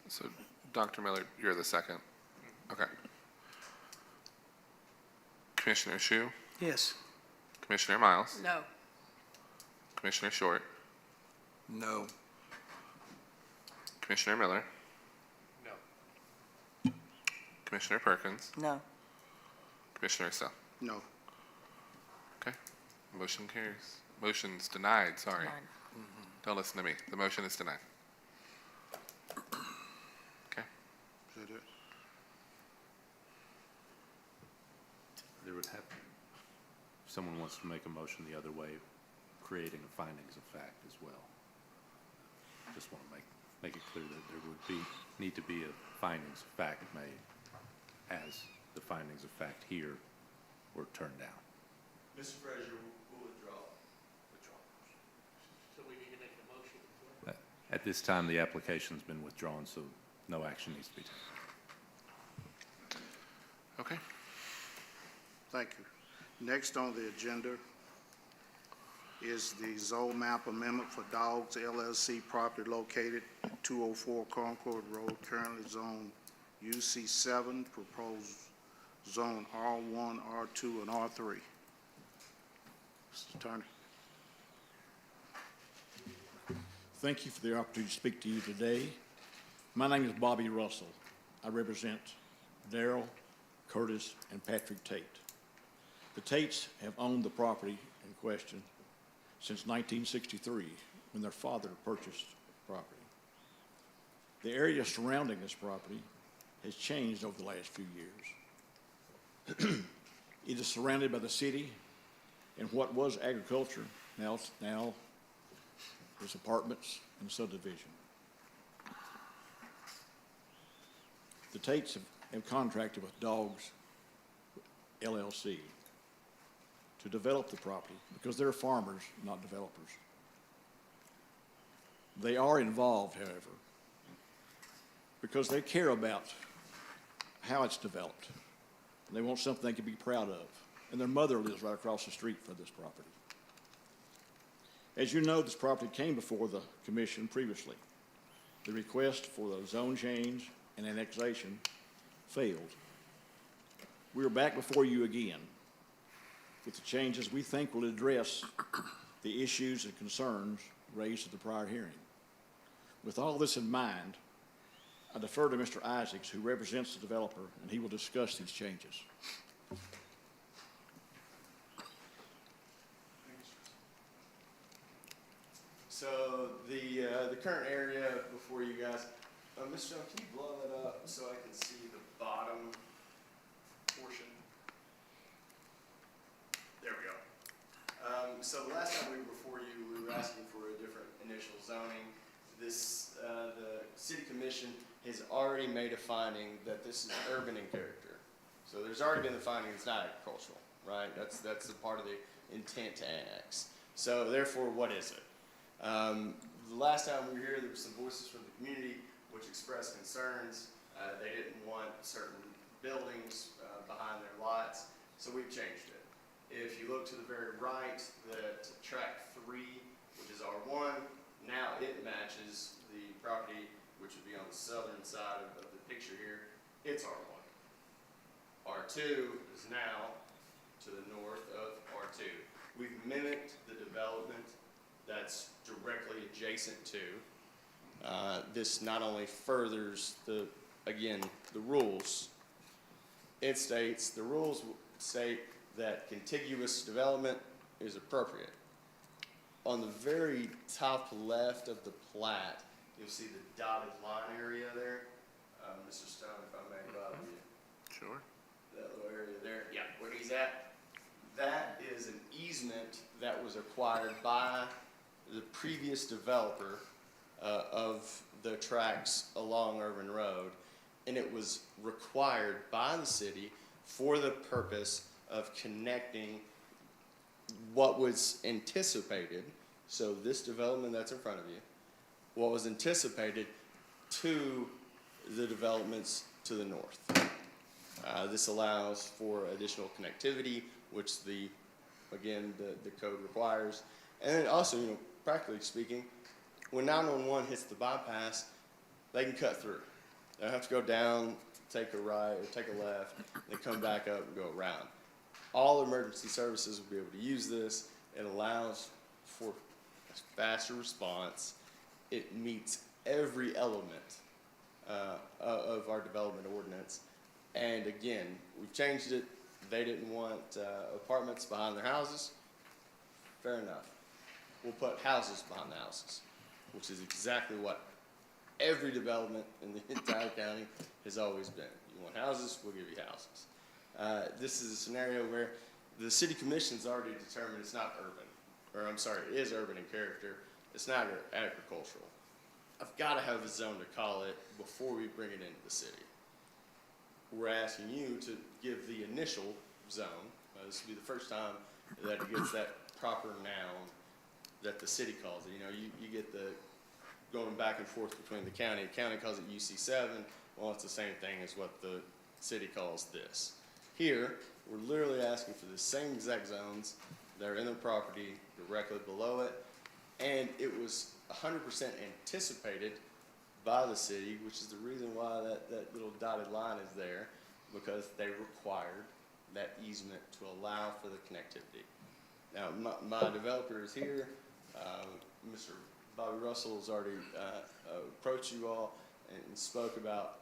So, Dr. Miller, you're the second? Okay. Commissioner Shu, yes. Commissioner Miles, No. Commissioner Short, No. Commissioner Miller, No. Commissioner Perkins, No. Commissioner Sell. No. Okay, motion carries. Motion's denied, sorry. Denied. Don't listen to me. The motion is denied. Okay. Is that it? There would have, if someone wants to make a motion the other way, creating a findings of fact as well. Just want to make it clear that there would need to be a findings of fact made as the findings of fact here were turned down. Mr. Frazier will withdraw. So we need to make a motion. At this time, the application's been withdrawn, so no action needs to be taken. Okay. Thank you. Next on the agenda is the zone map amendment for Dogs LLC property located at 204 Concord Road, currently zone UC7, proposed zone R1, R2, and R3. Mr. Attorney. Thank you for the opportunity to speak to you today. My name is Bobby Russell. I represent Darrell, Curtis, and Patrick Tate. The Tates have owned the property in question since 1963, when their father purchased the property. The area surrounding this property has changed over the last few years. It is surrounded by the city, and what was agriculture now is apartments and subdivision. The Tates have contracted with Dogs LLC to develop the property because they're farmers, not developers. They are involved, however, because they care about how it's developed. They want something they can be proud of. And their mother lives right across the street from this property. As you know, this property came before the commission previously. The request for the zone change and annexation failed. We are back before you again with the changes we think will address the issues and concerns raised at the prior hearing. With all this in mind, I defer to Mr. Isaacs, who represents the developer, and he will discuss these changes. So the current area before you guys, Mr. Jones, can you blow that up so I can see the bottom portion? There we go. So the last time we were before you, we were asking for a different initial zoning. This, the city commission has already made a finding that this is urban in character. So there's already been the finding it's not agricultural, right? That's a part of the intent to annex. So therefore, what is it? The last time we were here, there were some voices from the community which expressed concerns. They didn't want certain buildings behind their lots, so we've changed it. If you look to the very right, that tract 3, which is R1, now it matches the property which would be on the southern side of the picture here. It's R1. R2 is now to the north of R2. We've mimicked the development that's directly adjacent to. This not only furthers the rules, it states, the rules state that contiguous development is appropriate. On the very top left of the plat, you'll see the dotted line area there. Mr. Stone, if I may bother you. Sure. That little area there, yeah, where he's at. That is an easement that was acquired by the previous developer of the tracks along Irvin Road, and it was required by the city for the purpose of connecting what was anticipated, so this development that's in front of you, what was anticipated to the developments to the north. This allows for additional connectivity, which the code requires. And then also, practically speaking, when 911 hits the bypass, they can cut through. They don't have to go down, take a right, or take a left, then come back up and go around. All emergency services will be able to use this. It allows for a faster response. It meets every element of our development ordinance. And again, we've changed it. They didn't want apartments behind their houses. Fair enough. we'll put houses behind the houses, which is exactly what every development in the entire county has always been. You want houses, we'll give you houses. This is a scenario where the city commission's already determined it's not urban, or I'm sorry, it is urban in character, it's not agricultural. I've got to have a zone to call it before we bring it into the city. We're asking you to give the initial zone. This will be the first time that it gets that proper noun that the city calls it. You know, you get the going back and forth between the county. The county calls it UC7. Well, it's the same thing as what the city calls this. Here, we're literally asking for the same exact zones that are in the property directly below it. And it was 100% anticipated by the city, which is the reason why that little dotted line is there, because they required that easement to allow for the connectivity. Now, my developer is here. Mr. Bobby Russell has already approached you all and spoke about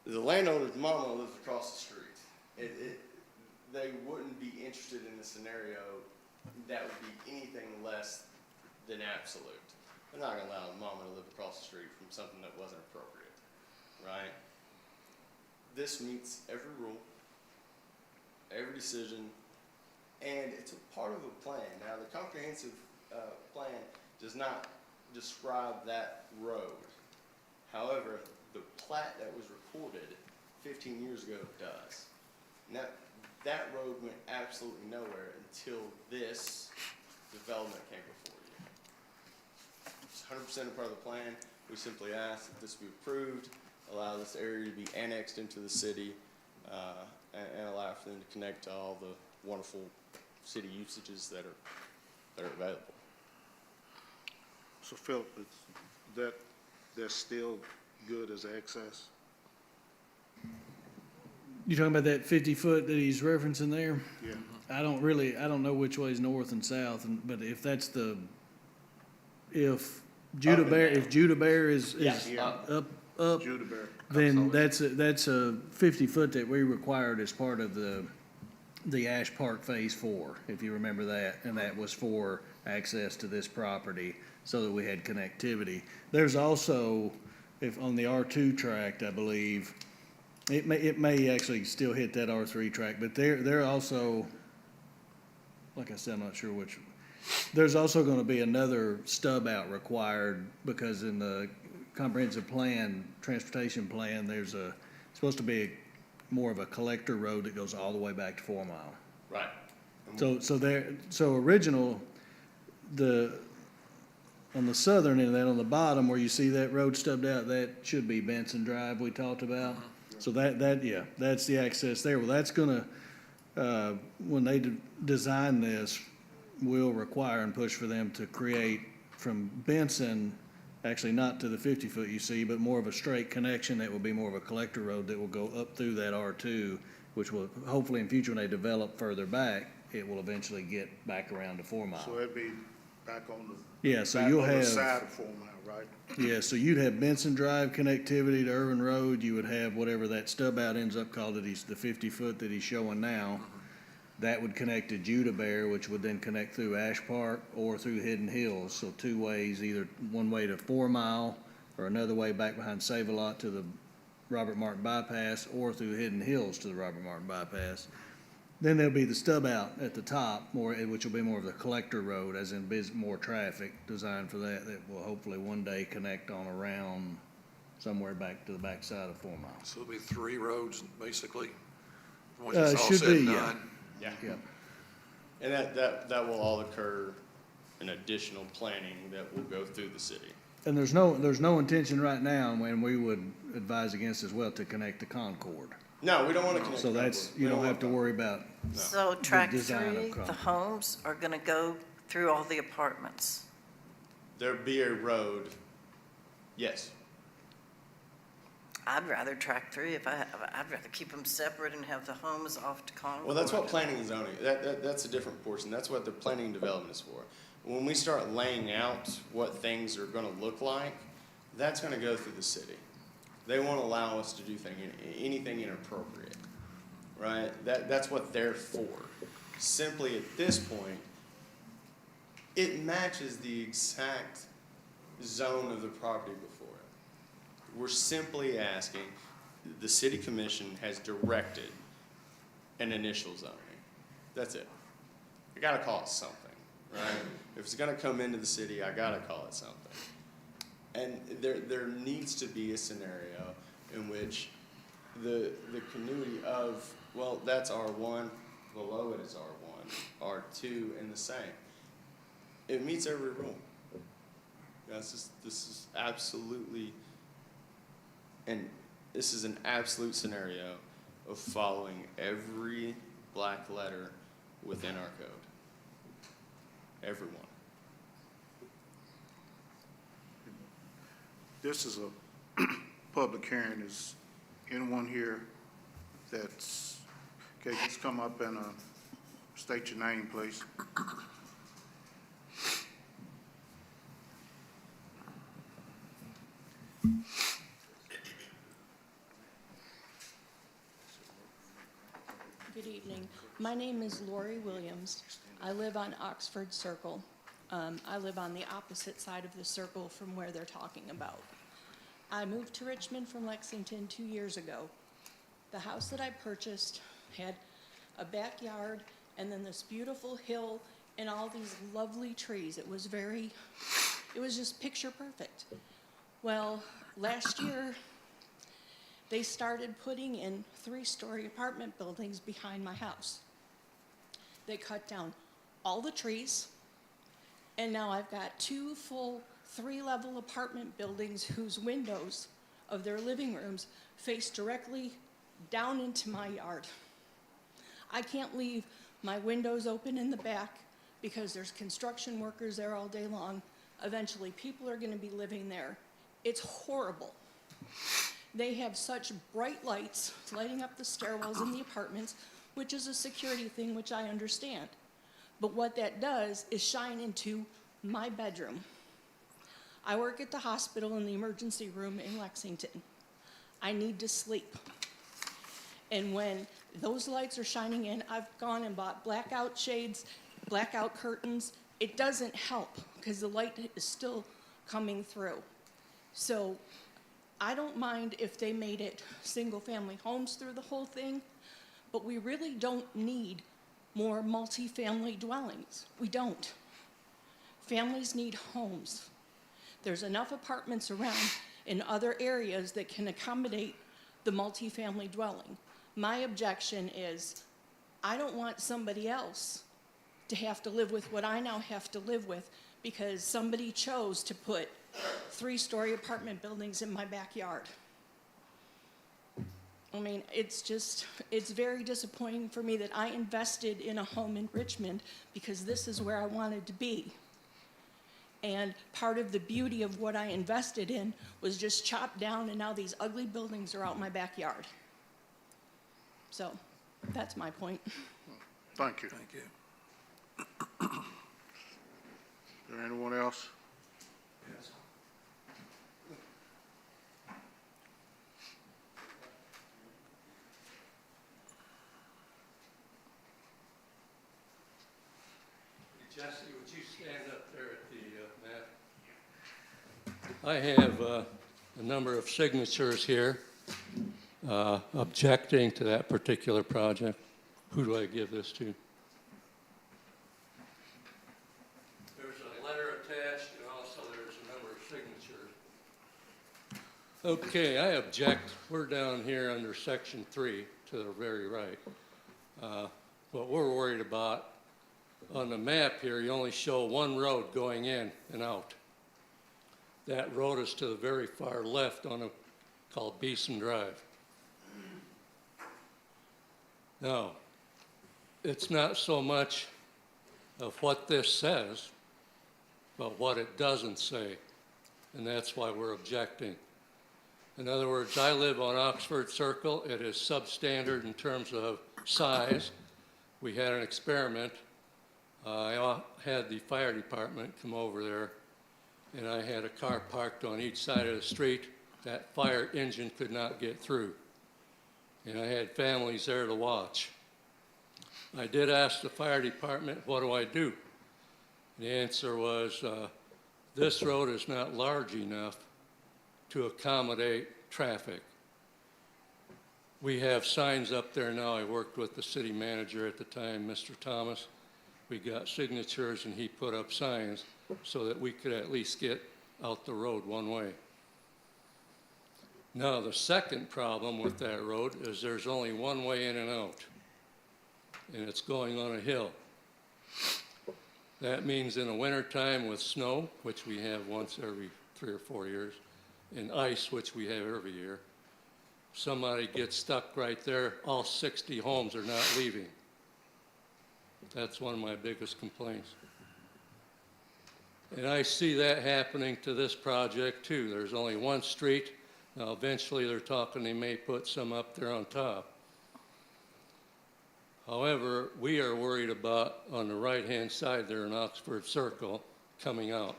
the landowner's mama lives across the street. They wouldn't be interested in a scenario that would be anything less than absolute. They're not going to allow mama to live across the street from something that wasn't appropriate, right? This meets every rule, every decision, and it's a part of a plan. Now, the comprehensive plan does not describe that road. However, the plat that was recorded 15 years ago does. Now, that road went absolutely nowhere until this development came before you. It's 100% a part of the plan. We simply ask that this be approved, allow this area to be annexed into the city, and allow for them to connect to all the wonderful city usages that are available. So Philip, that's still good as access? You talking about that 50-foot that he's referencing there? Yeah. I don't know which way is north and south, but if that's if Judah Bear is Yeah. up, Judah Bear. then that's a 50-foot that we required as part of the Ash Park Phase 4, if you remember that, and that was for access to this property so that we had connectivity. There's also, if on the R2 tract, I believe, it may actually still hit that R3 tract, but they're also, like I said, I'm not sure which. There's also going to be another stub out required because in the comprehensive plan, transportation plan, there's supposed to be more of a collector road that goes all the way back to 4 Mile. Right. So original, on the southern end of that, on the bottom where you see that road stubbed out, that should be Benson Drive we talked about. So that's the access there. Well, that's gonna, when they design this, we'll require and push for them to create from Benson, actually not to the 50-foot you see, but more of a straight connection that will be more of a collector road that will go up through that R2, which will hopefully in future when they develop further back, it will eventually get back around to 4 Mile. So it'd be back on the. Yeah, so back you'll on the have. side of 4 Mile, right? Yeah, so you'd have Benson Drive connectivity to Irvin Road, you would have whatever that stub out ends up called, that he's the 50-foot that he's showing now. That would connect to Judah Bear, which would then connect through Ash Park or through Hidden Hills. So 2 ways, either one way to 4 Mile or another way back behind Save-A-Lot to the Robert Martin bypass, or through Hidden Hills to the Robert Martin bypass. Then there'll be the stub out at the top, which will be more of the collector road, as in more traffic designed for that will hopefully one day connect on around somewhere back to the backside of 4 Mile. So it'll be 3 roads, basically, once It it's all should said and be, yeah. done. Yeah. Yeah. And that will all occur in additional planning that will go through the city. And there's no intention right now, and we would advise against as well, to connect to Concord. No, we don't want to connect. So that's, you don't have to worry about, So track design of 3, the Concord. homes are going to go through all the apartments. There'd be a road, yes. I'd rather track 3 I'd rather keep them separate and have the homes off to Concord. Well, that's what planning and zoning, that's a different portion. That's what the planning and development is for. When we start laying out what things are gonna look like, that's gonna go through the city. They won't allow us to do anything inappropriate, right? That's what they're for. Simply at this point, It matches the exact zone of the property before it. We're simply asking, the city commission has directed an initial zoning. That's it. I gotta call it something, right? If it's gonna come into the city, I gotta call it something. And there needs to be a scenario in which the continuity of, well, that's R1, below it is R1, R2, and the same. It meets every rule. This is absolutely, and this is an absolute scenario of following every black letter within our code. Everyone. This is a public hearing. Is anyone here that's, okay, just come up and state your name, please. Good evening. My name is Lori Williams. I live on Oxford Circle. I live on the opposite side of the circle from where they're talking about. I moved to Richmond from Lexington 2 years ago. The house that I purchased had a backyard and then this beautiful hill and all these lovely trees. It was just picture perfect. Well, last year, they started putting in 3-story apartment buildings behind my house. They cut down all the trees, and now I've got 2 full 3-level apartment buildings whose windows of their living rooms face directly down into my yard. I can't leave my windows open in the back because there's construction workers there all day long. Eventually, people are gonna be living there. It's horrible. They have such bright lights lighting up the stairwells in the apartments, which is a security thing, which I understand. But what that does is shine into my bedroom. I work at the hospital in the emergency room in Lexington. I need to sleep. And when those lights are shining in, I've gone and bought blackout shades, blackout curtains. It doesn't help because the light is still coming through. So I don't mind if they made it single-family homes through the whole thing, but we really don't need more multifamily dwellings. We don't. Families need homes. There's enough apartments around in other areas that can accommodate the multifamily dwelling. My objection is, I don't want somebody else to have to live with what I now have to live with because somebody chose to put 3-story apartment buildings in my backyard. I mean, it's very disappointing for me that I invested in a home in Richmond because this is where I wanted to be. And part of the beauty of what I invested in was just chopped down, and now these ugly buildings are out in my backyard. So, that's my point. Thank you. Thank you. Is there anyone else? Yes. Jesse, would you stand up there at the map? I have a number of signatures here objecting to that particular project. Who do I give this to? There's a letter attached, and also there's a number of signatures. Okay, I object. We're down here under section 3 to the very right. What we're worried about, on the map here, you only show one road going in and out. That road is to the very far left called Beeson Drive. Now, it's not so much of what this says, but what it doesn't say, and that's why we're objecting. In other words, I live on Oxford Circle. It is substandard in terms of size. We had an experiment. I had the fire department come over there, and I had a car parked on each side of the street. That fire engine could not get through, and I had families there to watch. I did ask the fire department, what do I do? The answer was, this road is not large enough to accommodate traffic. We have signs up there now. I worked with the city manager at the time, Mr. Thomas. We got signatures and he put up signs so that we could at least get out the road one way. Now, the second problem with that road is there's only one way in and out, and it's going on a hill. That means in the wintertime with snow, which we have once every 3 or 4 years, and ice, which we have every year, somebody gets stuck right there, all 60 homes are not leaving. That's one of my biggest complaints. And I see that happening to this project too. There's only one street. Now eventually they're talking they may put some up there on top. However, we are worried about on the right-hand side there in Oxford Circle coming out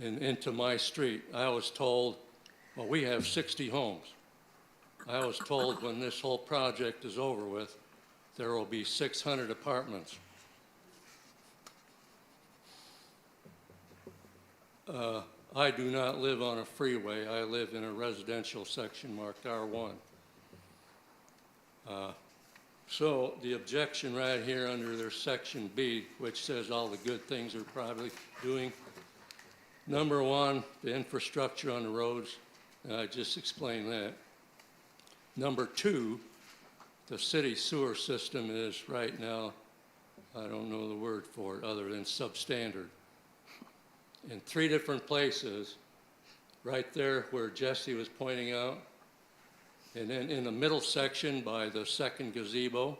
and into my street. I was told, well, we have 60 homes. I was told when this whole project is over with, there will be 600 apartments. I do not live on a freeway. I live in a residential section marked R1. So the objection right here under their section B, which says all the good things they're probably doing. Number one, the infrastructure on the roads. I just explained that. Number two, the city sewer system is right now, I don't know the word for it other than substandard. In 3 different places, right there where Jesse was pointing out, and then in the middle section by the second gazebo,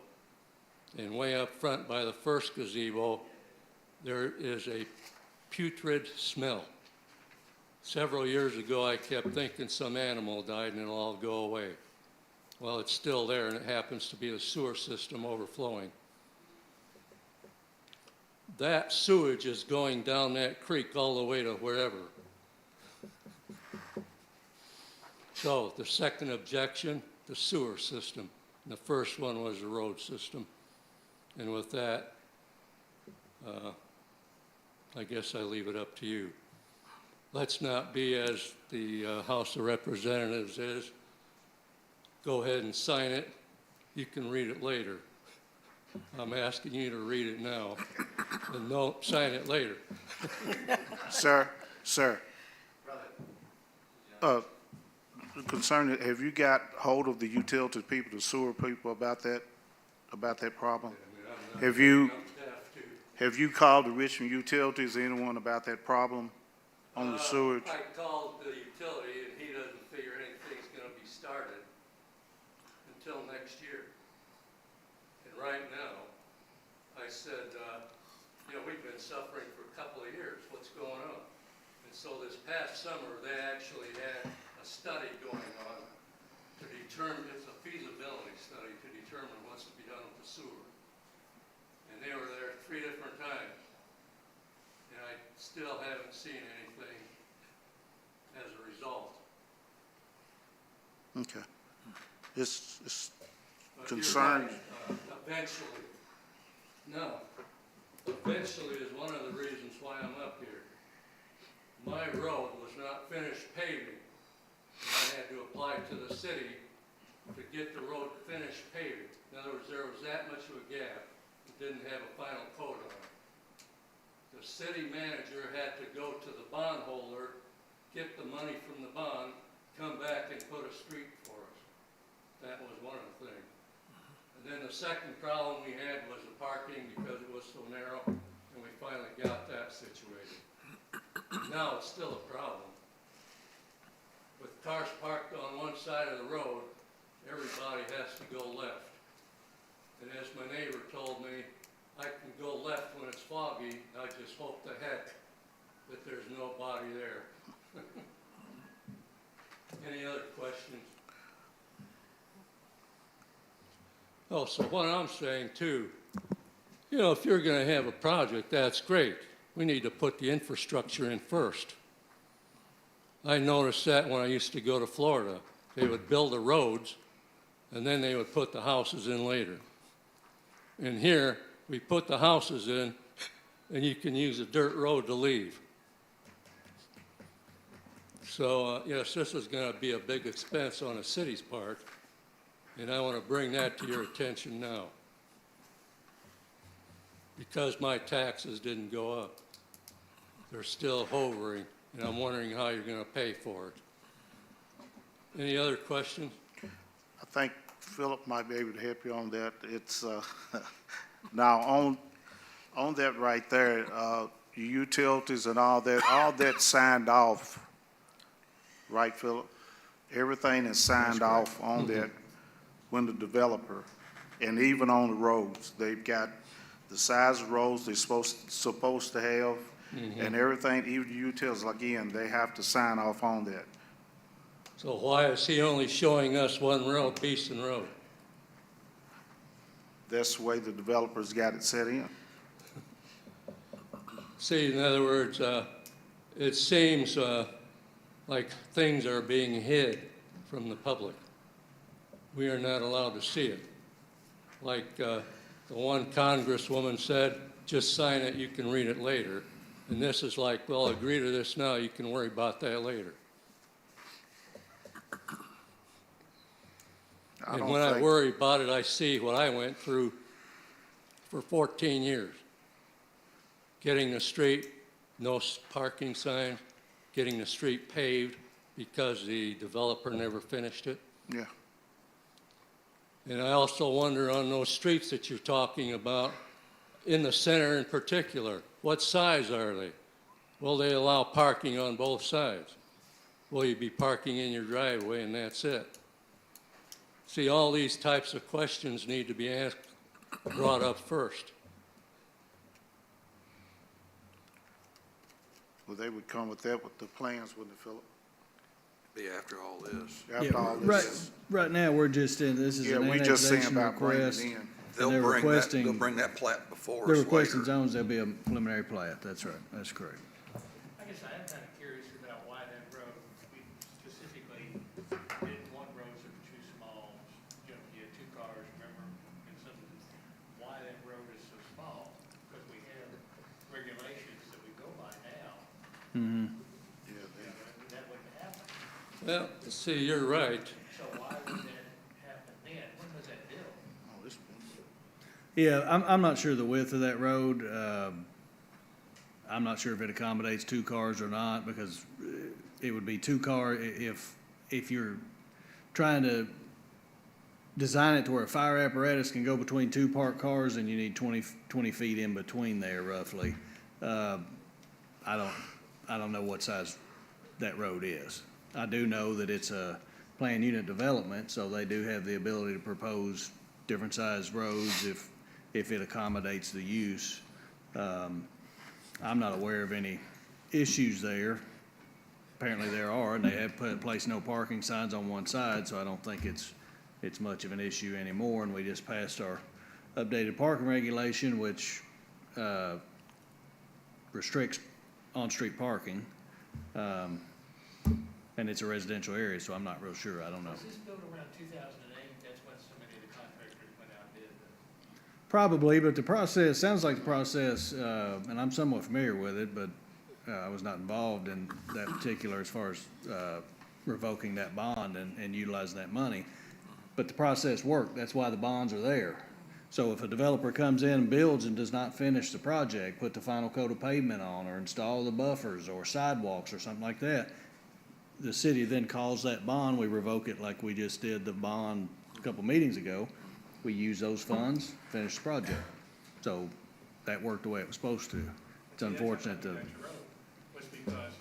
and way up front by the first gazebo, there is a putrid smell. Several years ago, I kept thinking some animal died and it'll all go away. Well, it's still there, and it happens to be the sewer system overflowing. That sewage is going down that creek all the way to wherever. So the second objection, the sewer system. And the first one was the road system. And with that, I guess I leave it up to you. Let's not be as the House of Representatives is. Go ahead and sign it. You can read it later. I'm asking you to read it now, and don't sign it later. Sir, concerning, have you got hold of the utility people, the sewer people about that problem? Have you called the Richmond Utilities, anyone about that problem on the sewage? I called the utility, and he doesn't figure anything's gonna be started until next year. And right now, I said, we've been suffering for a couple of years. What's going on? And so this past summer, they actually had a study going on to determine, it's a feasibility study to determine what's to be done with the sewer. And they were there 3 different times. And I still haven't seen anything as a result. Okay. It's concerned. Eventually. No. Eventually is one of the reasons why I'm up here. My road was not finished paving. And I had to apply to the city to get the road finished paving. In other words, there was that much of a gap. It didn't have a final coat on it. The city manager had to go to the bondholder, get the money from the bond, come back and put a street for us. That was one of the things. And then the second problem we had was the parking because it was so narrow, and we finally got that situated. Now it's still a problem. With cars parked on one side of the road, everybody has to go left. And as my neighbor told me, I can go left when it's foggy, I just hope to heck that there's nobody there. Any other questions? Oh, so what I'm saying too, if you're going to have a project, that's great. We need to put the infrastructure in first. I noticed that when I used to go to Florida. They would build the roads, and then they would put the houses in later. And here, we put the houses in, and you can use a dirt road to leave. So, yes, this is going to be a big expense on the city's part, and I want to bring that to your attention now. Because my taxes didn't go up, they're still hovering, and I'm wondering how you're going to pay for it. Any other questions? I think Philip might be able to help you on that. It's, now, on that right there, your utilities and all that signed off, right, Philip? Everything is signed off on that when the developer, and even on the roads, they've got the size of roads they're supposed to have, and everything, even the utilities, again, they have to sign off on that. So why is he only showing us one road, Beeson Road? That's the way the developers got it set in. See, in other words, it seems like things are being hid from the public. We are not allowed to see it. Like the one congresswoman said, just sign it, you can read it later. And this is like, well, agree to this now, you can worry about that later. And when I worry about it, I see what I went through for 14 years. Getting the street, no parking signs, getting the street paved because the developer never finished it. Yeah. And I also wonder on those streets that you're talking about, in the center in particular, what size are they? Will they allow parking on both sides? Will you be parking in your driveway and that's it? See, all these types of questions need to be asked, brought up first. Well, they would come with that with the plans, wouldn't they, Philip? Be after all this. After all Right, this. right now, we're just in, this is Yeah, an we just saying annexation about bringing request. it in. They're requesting- They'll bring that plat before us They're later. requesting zones, there'll be a preliminary plat, that's right, that's correct. I guess I am kind of curious about why that road, we specifically didn't want roads that were too small. You know, you had two cars, remember? And some of the, why that road is so small, because we have regulations that we go by now. Mm-hmm. Yeah, You know, that wouldn't happen. Well, see, you're right. So why would that happen then? When was that built? Oh, this one. Yeah, I'm not sure the width of that road. I'm not sure if it accommodates two cars or not, because it would be two car, if you're trying to design it to where a fire apparatus can go between two parked cars, and you need 20 feet in between there roughly. I don't know what size that road is. I do know that it's a planned unit development, so they do have the ability to propose different sized roads if it accommodates the use. I'm not aware of any issues there. Apparently there are, and they have placed no parking signs on one side, so I don't think it's much of an issue anymore. And we just passed our updated parking regulation, which restricts on-street parking. And it's a residential area, so I'm not real sure. I don't know. Was this built around 2008? That's when so many of the contractors went out and did the. Probably, but the process, sounds like the process, and I'm somewhat familiar with it, but I was not involved in that particular as far as revoking that bond and utilizing that money. But the process worked. That's why the bonds are there. So if a developer comes in and builds and does not finish the project, put the final coat of pavement on, or install the buffers or sidewalks or something like that, the city then calls that bond, we revoke it like we just did the bond a couple meetings ago. We use those funds, finish the project. So that worked the way it was supposed to. It's unfortunate that. Was because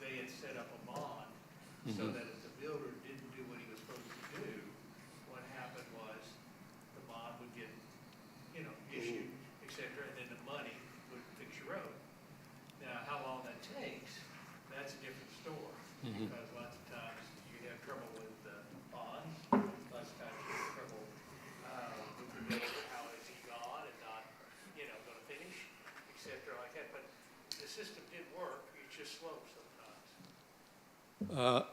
they had set up a bond so that if the builder didn't do what he was supposed to do, what happened was the bond would get, issued, et cetera, and then the money would fix your road. Now, how long that takes, that's a different story. Because lots of times you have trouble with bonds, lots of times you have trouble with the builder, how is he gone and not, going to finish, et cetera, like that. But the system did work, it's just slow sometimes.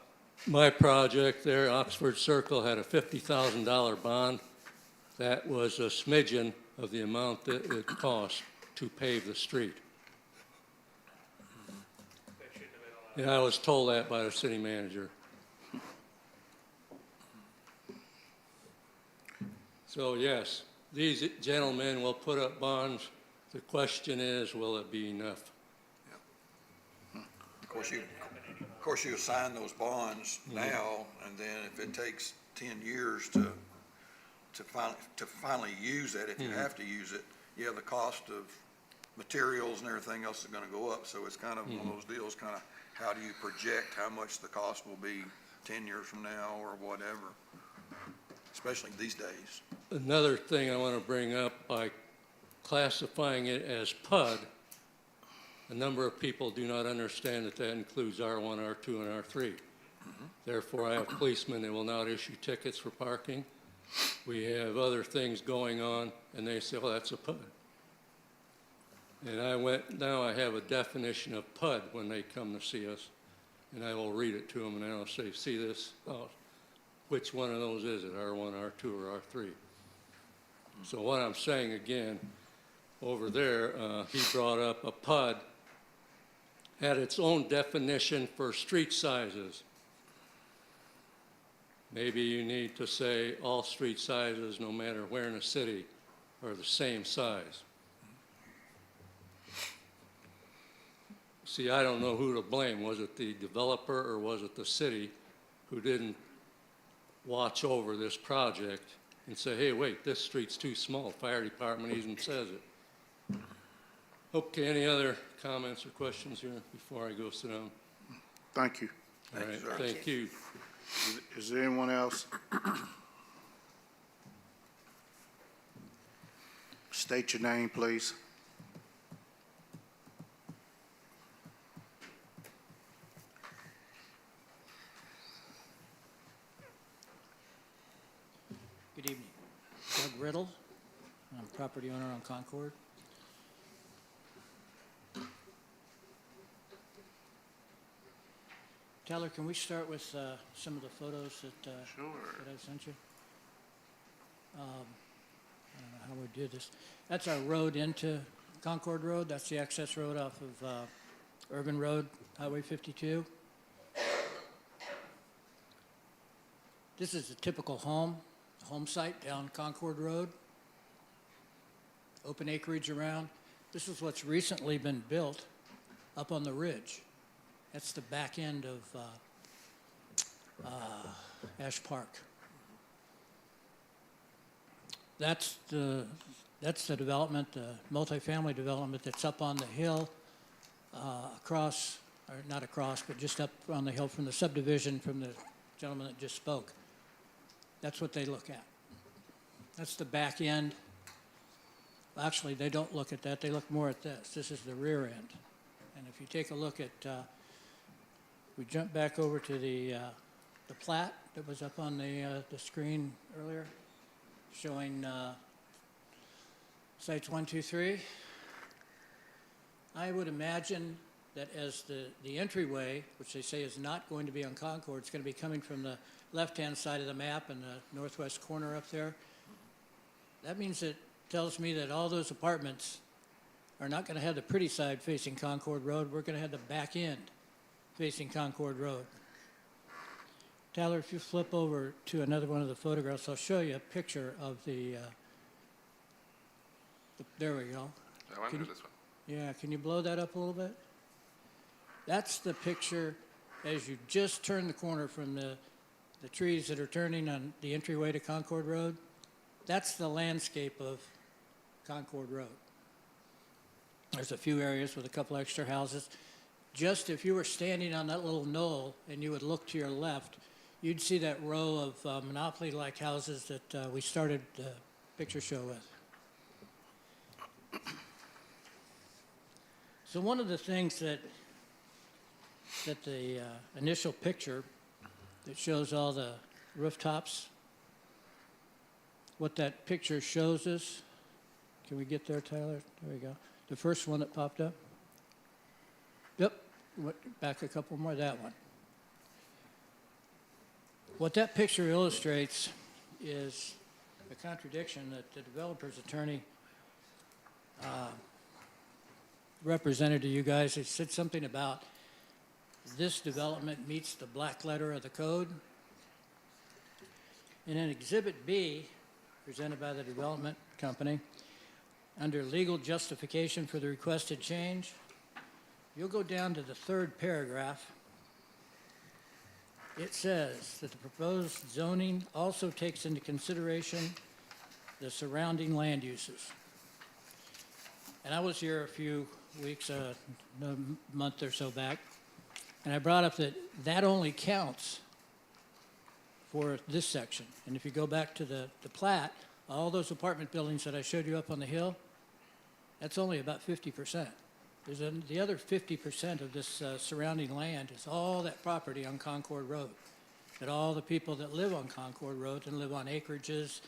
My project there, Oxford Circle, had a $50,000 bond. That was a smidgen of the amount that it costs to pave the street. And I was told that by the city manager. So yes, these gentlemen will put up bonds. The question is, will it be enough? Of course, you assign those bonds now, and then if it takes 10 years to finally use it, if you have to use it, yeah, the cost of materials and everything else is gonna go up. So it's kind of one of those deals, kind of how do you project how much the cost will be 10 years from now or whatever, especially these days. Another thing I want to bring up, by classifying it as PUD, a number of people do not understand that that includes R1, R2, and R3. Therefore, I have policemen that will not issue tickets for parking. We have other things going on, and they say, oh, that's a PUD. And now I have a definition of PUD when they come to see us, and I will read it to them, and I'll say, see this? Oh, which one of those is it, R1, R2, or R3? So what I'm saying again, over there, he brought up a PUD had its own definition for street sizes. Maybe you need to say all street sizes, no matter where in the city, are the same size. See, I don't know who to blame. Was it the developer or was it the city who didn't watch over this project and say, hey, wait, this street's too small. Fire department even says it. Okay, any other comments or questions here before I go sit down? Thank you. All right, thank you. Is there anyone else? State your name, please. Good evening. Doug Riddle. I'm property owner on Concord. Tyler, can we start with some of the photos that I sent you? I don't know how we do this. That's our road into Concord Road. That's the access road off of Urban Road, Highway 52. This is a typical home site down Concord Road. Open acreage around. This is what's recently been built up on the ridge. That's the back end of Ash Park. That's the development, the multifamily development that's up on the hill, across, or not across, but just up on the hill from the subdivision from the gentleman that just spoke. That's what they look at. That's the back end. Actually, they don't look at that. They look more at this. This is the rear end. And if you take a look at, we jump back over to the plat that was up on the screen earlier, showing sites 1, 2, 3. I would imagine that as the entryway, which they say is not going to be on Concord, it's going to be coming from the left-hand side of the map in the northwest corner up there. That means it tells me that all those apartments are not going to have the pretty side facing Concord Road. We're going to have the back end facing Concord Road. Tyler, if you flip over to another one of the photographs, I'll show you a picture of the there we go. That one or this one? Yeah, can you blow that up a little bit? That's the picture as you just turn the corner from the trees that are turning on the entryway to Concord Road. That's the landscape of Concord Road. There's a few areas with a couple extra houses. Just if you were standing on that little knoll and you would look to your left, you'd see that row of Monopoly-like houses that we started the picture show with. So one of the things that the initial picture that shows all the rooftops, what that picture shows us, can we get there, Tyler? There we go. The first one that popped up. Yep, back a couple more, that one. What that picture illustrates is a contradiction that the developer's attorney represented to you guys, it said something about this development meets the black letter of the code. And in Exhibit B, presented by the development company, under legal justification for the requested change, you'll go down to the third paragraph. It says that the proposed zoning also takes into consideration the surrounding land uses. And I was here a few weeks, a month or so back, and I brought up that that only counts for this section. And if you go back to the plat, all those apartment buildings that I showed you up on the hill, that's only about 50%. The other 50% of this surrounding land is all that property on Concord Road. That all the people that live on Concord Road and live on acreages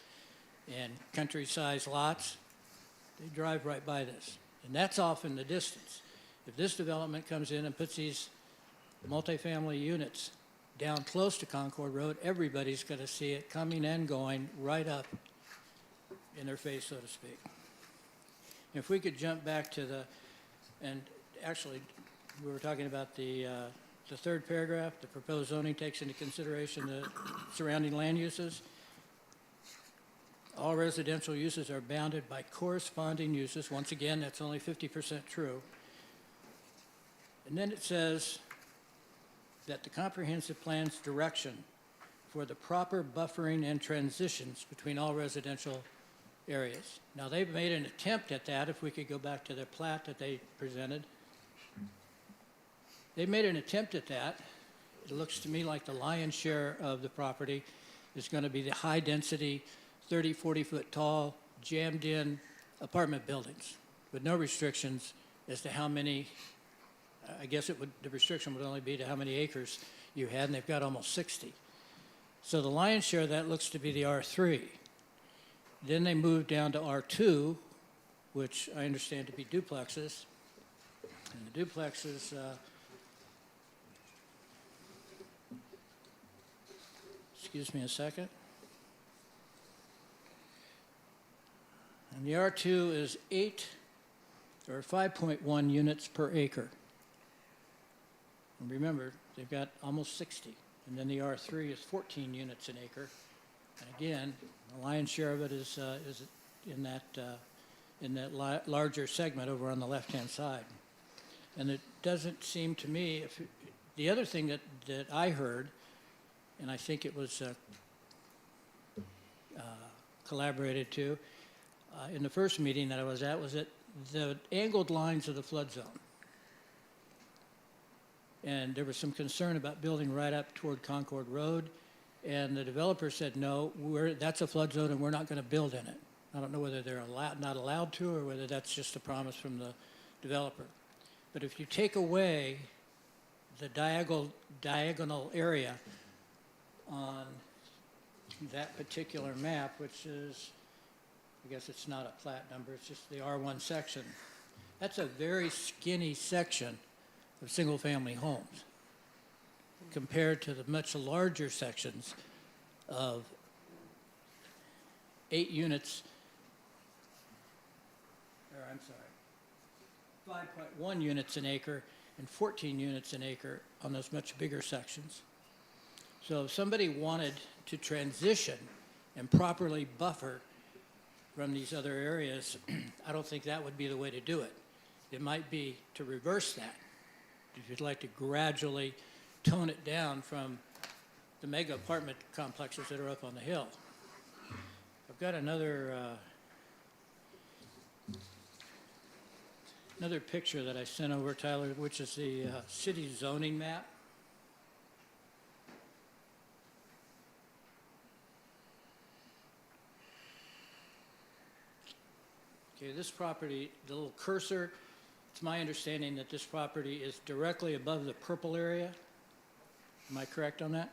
and country-sized lots, they drive right by this. And that's off in the distance. If this development comes in and puts these multifamily units down close to Concord Road, everybody's going to see it coming and going right up in their face, so to speak. If we could jump back to and actually, we were talking about the third paragraph, the proposed zoning takes into consideration the surrounding land uses. All residential uses are bounded by corresponding uses. Once again, that's only 50% true. And then it says that the comprehensive plan's direction for the proper buffering and transitions between all residential areas. Now, they've made an attempt at that, if we could go back to their plat that they presented. They made an attempt at that. It looks to me like the lion's share of the property is going to be the high-density, 30, 40-foot tall, jammed-in apartment buildings with no restrictions as to how many, I guess the restriction would only be to how many acres you had, and they've got almost 60. So the lion's share of that looks to be the R3. Then they moved down to R2, which I understand to be duplexes. And the duplexes, excuse me a second. And the R2 is 5.1 units per acre. And remember, they've got almost 60. And then the R3 is 14 units an acre. And again, the lion's share of it is in that larger segment over on the left-hand side. And it doesn't seem to me, the other thing that I heard, and I think it was collaborated to, in the first meeting that I was at, was that the angled lines of the flood zone. And there was some concern about building right up toward Concord Road. And the developer said, no, that's a flood zone and we're not going to build in it. I don't know whether they're not allowed to or whether that's just a promise from the developer. But if you take away the diagonal area on that particular map, which is, I guess it's not a plat number, it's just the R1 section, that's a very skinny section of single-family homes compared to the much larger sections of 8 units, or I'm sorry, 5.1 units an acre and 14 units an acre on those much bigger sections. So if somebody wanted to transition and properly buffer from these other areas, I don't think that would be the way to do it. It might be to reverse that. If you'd like to gradually tone it down from the mega apartment complexes that are up on the hill. I've got another picture that I sent over, Tyler, which is the city zoning map. Okay, this property, the little cursor, it's my understanding that this property is directly above the purple area. Am I correct on that?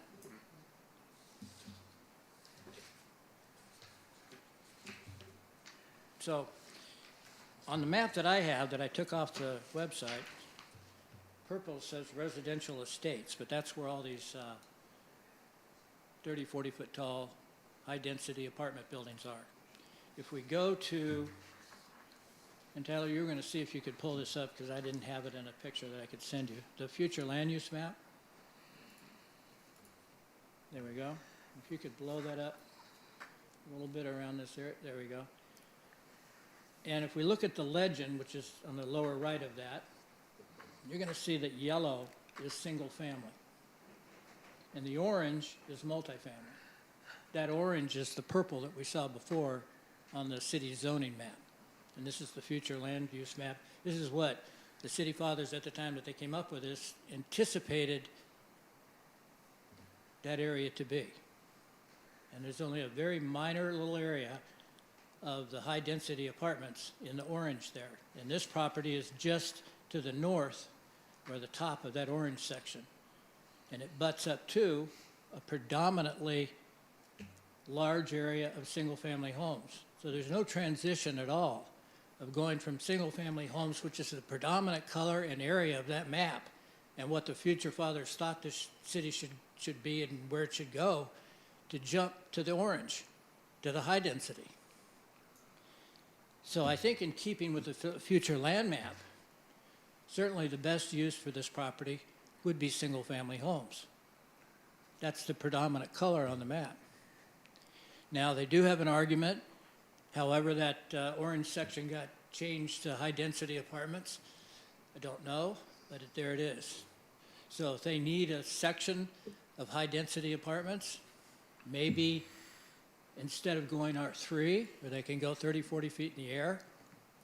So, on the map that I have, that I took off the website, purple says residential estates, but that's where all these 30, 40-foot tall, high-density apartment buildings are. If we go to And Tyler, you were going to see if you could pull this up because I didn't have it in a picture that I could send you. The future land use map. There we go. If you could blow that up a little bit around this area. There we go. And if we look at the legend, which is on the lower right of that, you're going to see that yellow is single family. And the orange is multifamily. That orange is the purple that we saw before on the city zoning map. And this is the future land use map. This is what the city fathers at the time that they came up with this anticipated that area to be. And there's only a very minor little area of the high-density apartments in the orange there. And this property is just to the north, or the top of that orange section. And it butts up to a predominantly large area of single-family homes. So there's no transition at all of going from single-family homes, which is the predominant color and area of that map, and what the future fathers thought this city should be and where it should go, to jump to the orange, to the high density. So I think in keeping with the future land map, certainly the best use for this property would be single-family homes. That's the predominant color on the map. Now, they do have an argument. However, that orange section got changed to high-density apartments. I don't know, but there it is. So if they need a section of high-density apartments, maybe instead of going R3, where they can go 30, 40 feet in the air,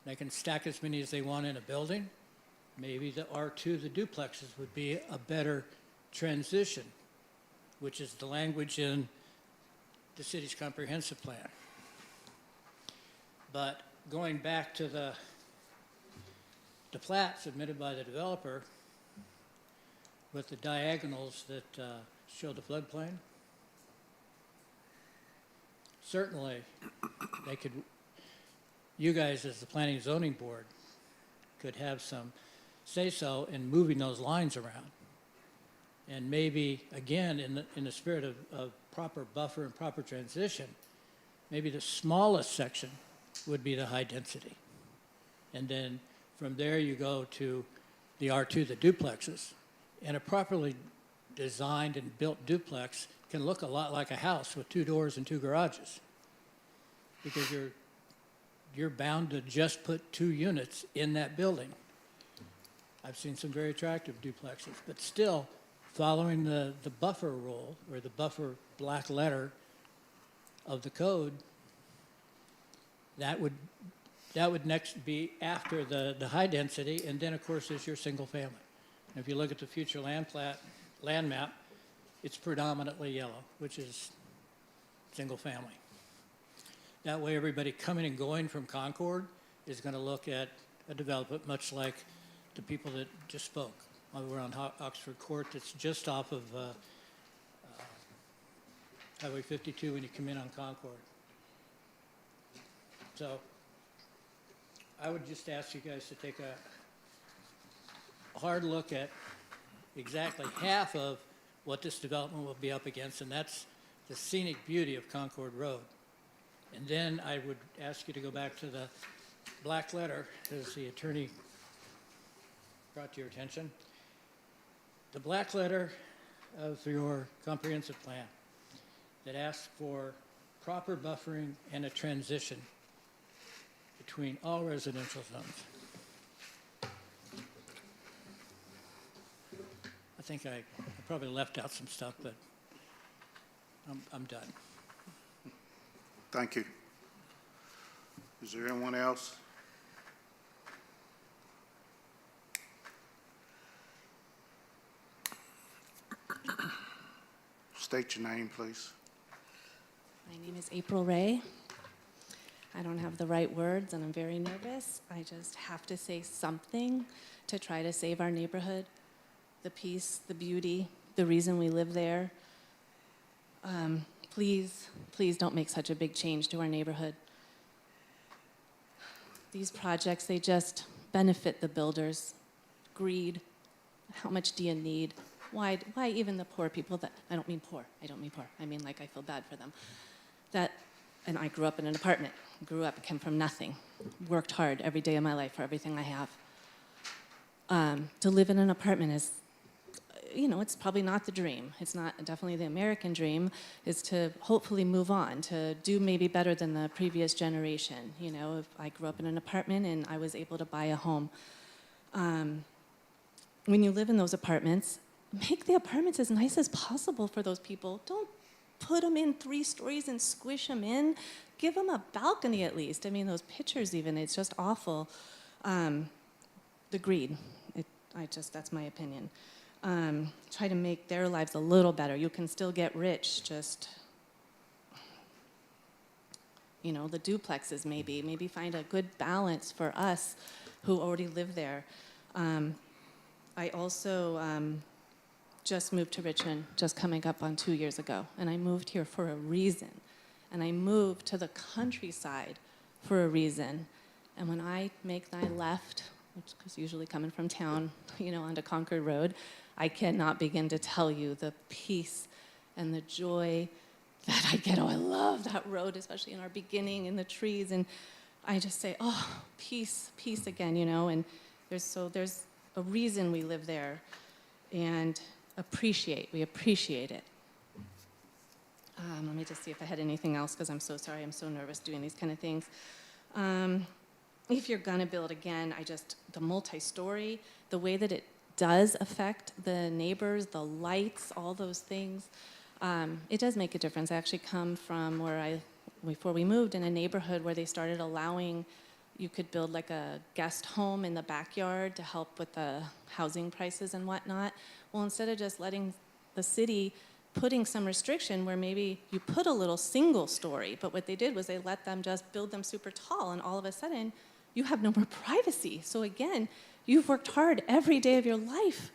they can stack as many as they want in a building, maybe the R2, the duplexes, would be a better transition, which is the language in the city's comprehensive plan. But going back to the plat submitted by the developer with the diagonals that show the floodplain, certainly they could, you guys as the planning and zoning board could have some say-so in moving those lines around. And maybe, again, in the spirit of proper buffer and proper transition, maybe the smallest section would be the high density. And then from there you go to the R2, the duplexes. And a properly designed and built duplex can look a lot like a house with 2 doors and 2 garages. Because you're bound to just put 2 units in that building. I've seen some very attractive duplexes, but still following the buffer rule or the buffer black letter of the code, that would next be after the high density, and then of course is your single family. And if you look at the future land map, it's predominantly yellow, which is single family. That way everybody coming and going from Concord is going to look at a development much like the people that just spoke. We're on Oxford Court, that's just off of Highway 52 when you come in on Concord. So I would just ask you guys to take a hard look at exactly half of what this development will be up against, and that's the scenic beauty of Concord Road. And then I would ask you to go back to the black letter, as the attorney brought to your attention. The black letter of your comprehensive plan that asks for proper buffering and a transition between all residential zones. I think I probably left out some stuff, but I'm done. Thank you. Is there anyone else? State your name, please. My name is April Ray. I don't have the right words and I'm very nervous. I just have to say something to try to save our neighborhood, the peace, the beauty, the reason we live there. Please, please don't make such a big change to our neighborhood. These projects, they just benefit the builders. Greed, how much do you need? Why even the poor people that, I don't mean poor, I mean like I feel bad for them. And I grew up in an apartment. grew up, came from nothing, worked hard every day of my life for everything I have. To live in an apartment is, it's probably not the dream. It's not definitely the American dream, is to hopefully move on, to do maybe better than the previous generation. If I grew up in an apartment and I was able to buy a home. When you live in those apartments, make the apartments as nice as possible for those people. Don't put them in 3 stories and squish them in. Give them a balcony at least. I mean, those pictures even, it's just awful. The greed, that's my opinion. Try to make their lives a little better. You can still get rich, just, the duplexes maybe find a good balance for us who already live there. I also just moved to Richmond, just coming up on 2 years ago, and I moved here for a reason. And I moved to the countryside for a reason. And when I make my left, which is usually coming from town, onto Concord Road, I cannot begin to tell you the peace and the joy that I get. Oh, I love that road, especially in our beginning in the trees. And I just say, oh, peace, peace again, and there's a reason we live there, and we appreciate it. Let me just see if I had anything else, because I'm so sorry, I'm so nervous doing these kind of things. If you're gonna build again, the multi-story, the way that it does affect the neighbors, the lights, all those things, it does make a difference. I actually come from before we moved, in a neighborhood where they started allowing, you could build like a guest home in the backyard to help with the housing prices and whatnot. Well, instead of just letting the city putting some restriction where maybe you put a little single story, but what they did was they let them just build them super tall, and all of a sudden you have no more privacy. So again, you've worked hard every day of your life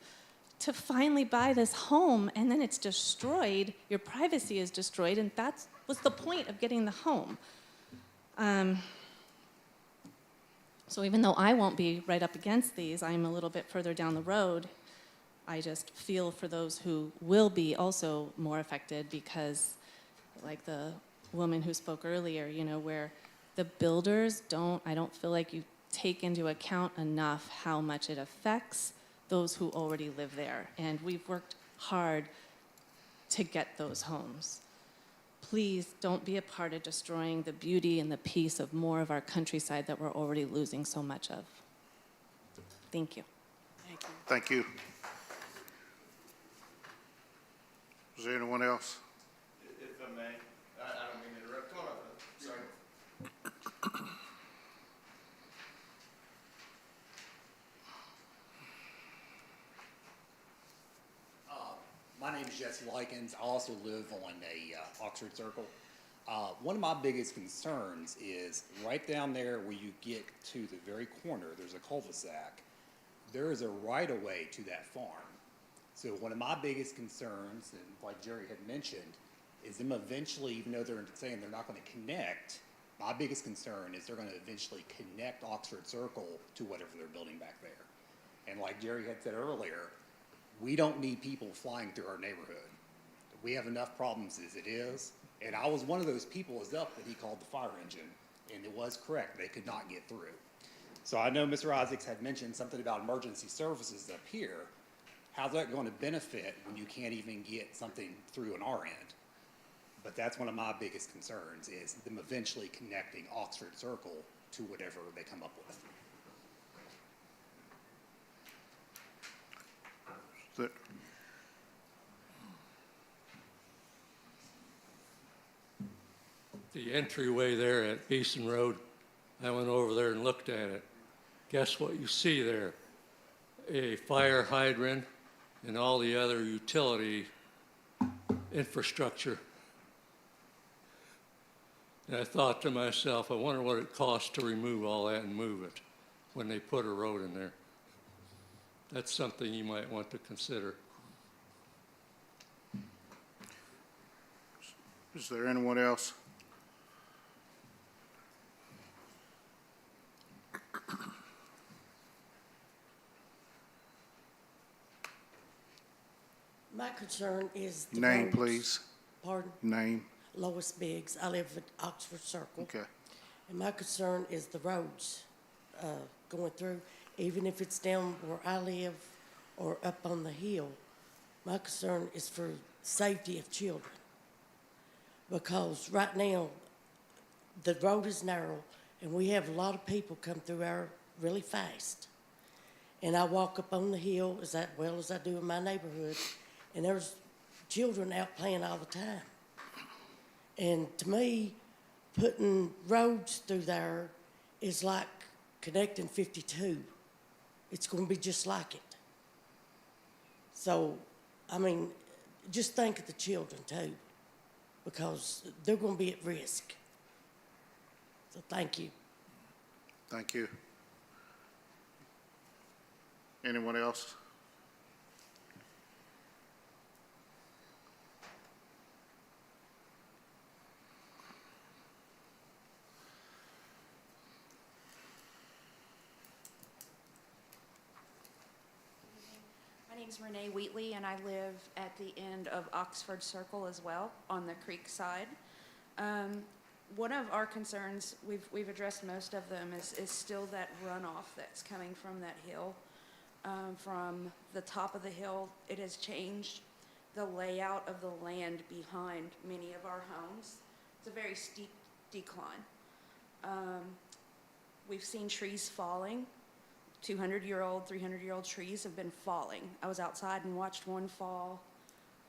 to finally buy this home, and then it's destroyed, your privacy is destroyed, and that was the point of getting the home. So even though I won't be right up against these, I'm a little bit further down the road, I just feel for those who will be also more affected, because like the woman who spoke earlier, where the builders I don't feel like you take into account enough how much it affects those who already live there. And we've worked hard to get those homes. Please don't be a part of destroying the beauty and the peace of more of our countryside that we're already losing so much of. Thank you. Thank you. Is there anyone else? If I may, I don't mean to interrupt. Come on up, sorry. My name is Jesse Likens. I also live on Oxford Circle. One of my biggest concerns is right down there where you get to the very corner, there's a cul-de-sac. There is a right-of-way to that farm. So one of my biggest concerns, and like Jerry had mentioned, is them eventually, even though they're saying they're not going to connect, my biggest concern is they're going to eventually connect Oxford Circle to whatever they're building back there. And like Jerry had said earlier, we don't need people flying through our neighborhood. We have enough problems as it is. And I was one of those people as up that he called the fire engine, and it was correct. They could not get through. So I know Mr. Isaacs had mentioned something about emergency services up here. How's that going to benefit when you can't even get something through on our end? But that's one of my biggest concerns, is them eventually connecting Oxford Circle to whatever they come up with. The entryway there at Beeson Road, I went over there and looked at it. Guess what you see there? A fire hydrant and all the other utility infrastructure. And I thought to myself, I wonder what it costs to remove all that and move it when they put a road in there. That's something you might want to consider. Is there anyone else? My concern is the Name, roads. please. Pardon? Name. Lois Biggs. I live at Oxford Circle. Okay. And my concern is the roads, going through, even if it's down where I live or up on the hill. My concern is for safety of children. Because right now, the road is narrow, and we have a lot of people come through our really fast. And I walk up on the hill as well as I do in my neighborhood, and there's children out playing all the time. And to me, putting roads through there is like connecting 52. It's going to be just like it. So, I mean, just think of the children too, because they're going to be at risk. So thank you. Thank you. Anyone else? My name is Renee Wheatley, and I live at the end of Oxford Circle as well, on the creek side. One of our concerns, we've addressed most of them, is still that runoff that's coming from that hill. From the top of the hill, it has changed the layout of the land behind many of our homes. It's a very steep decline. We've seen trees falling. 200-year-old, 300-year-old trees have been falling. I was outside and watched one fall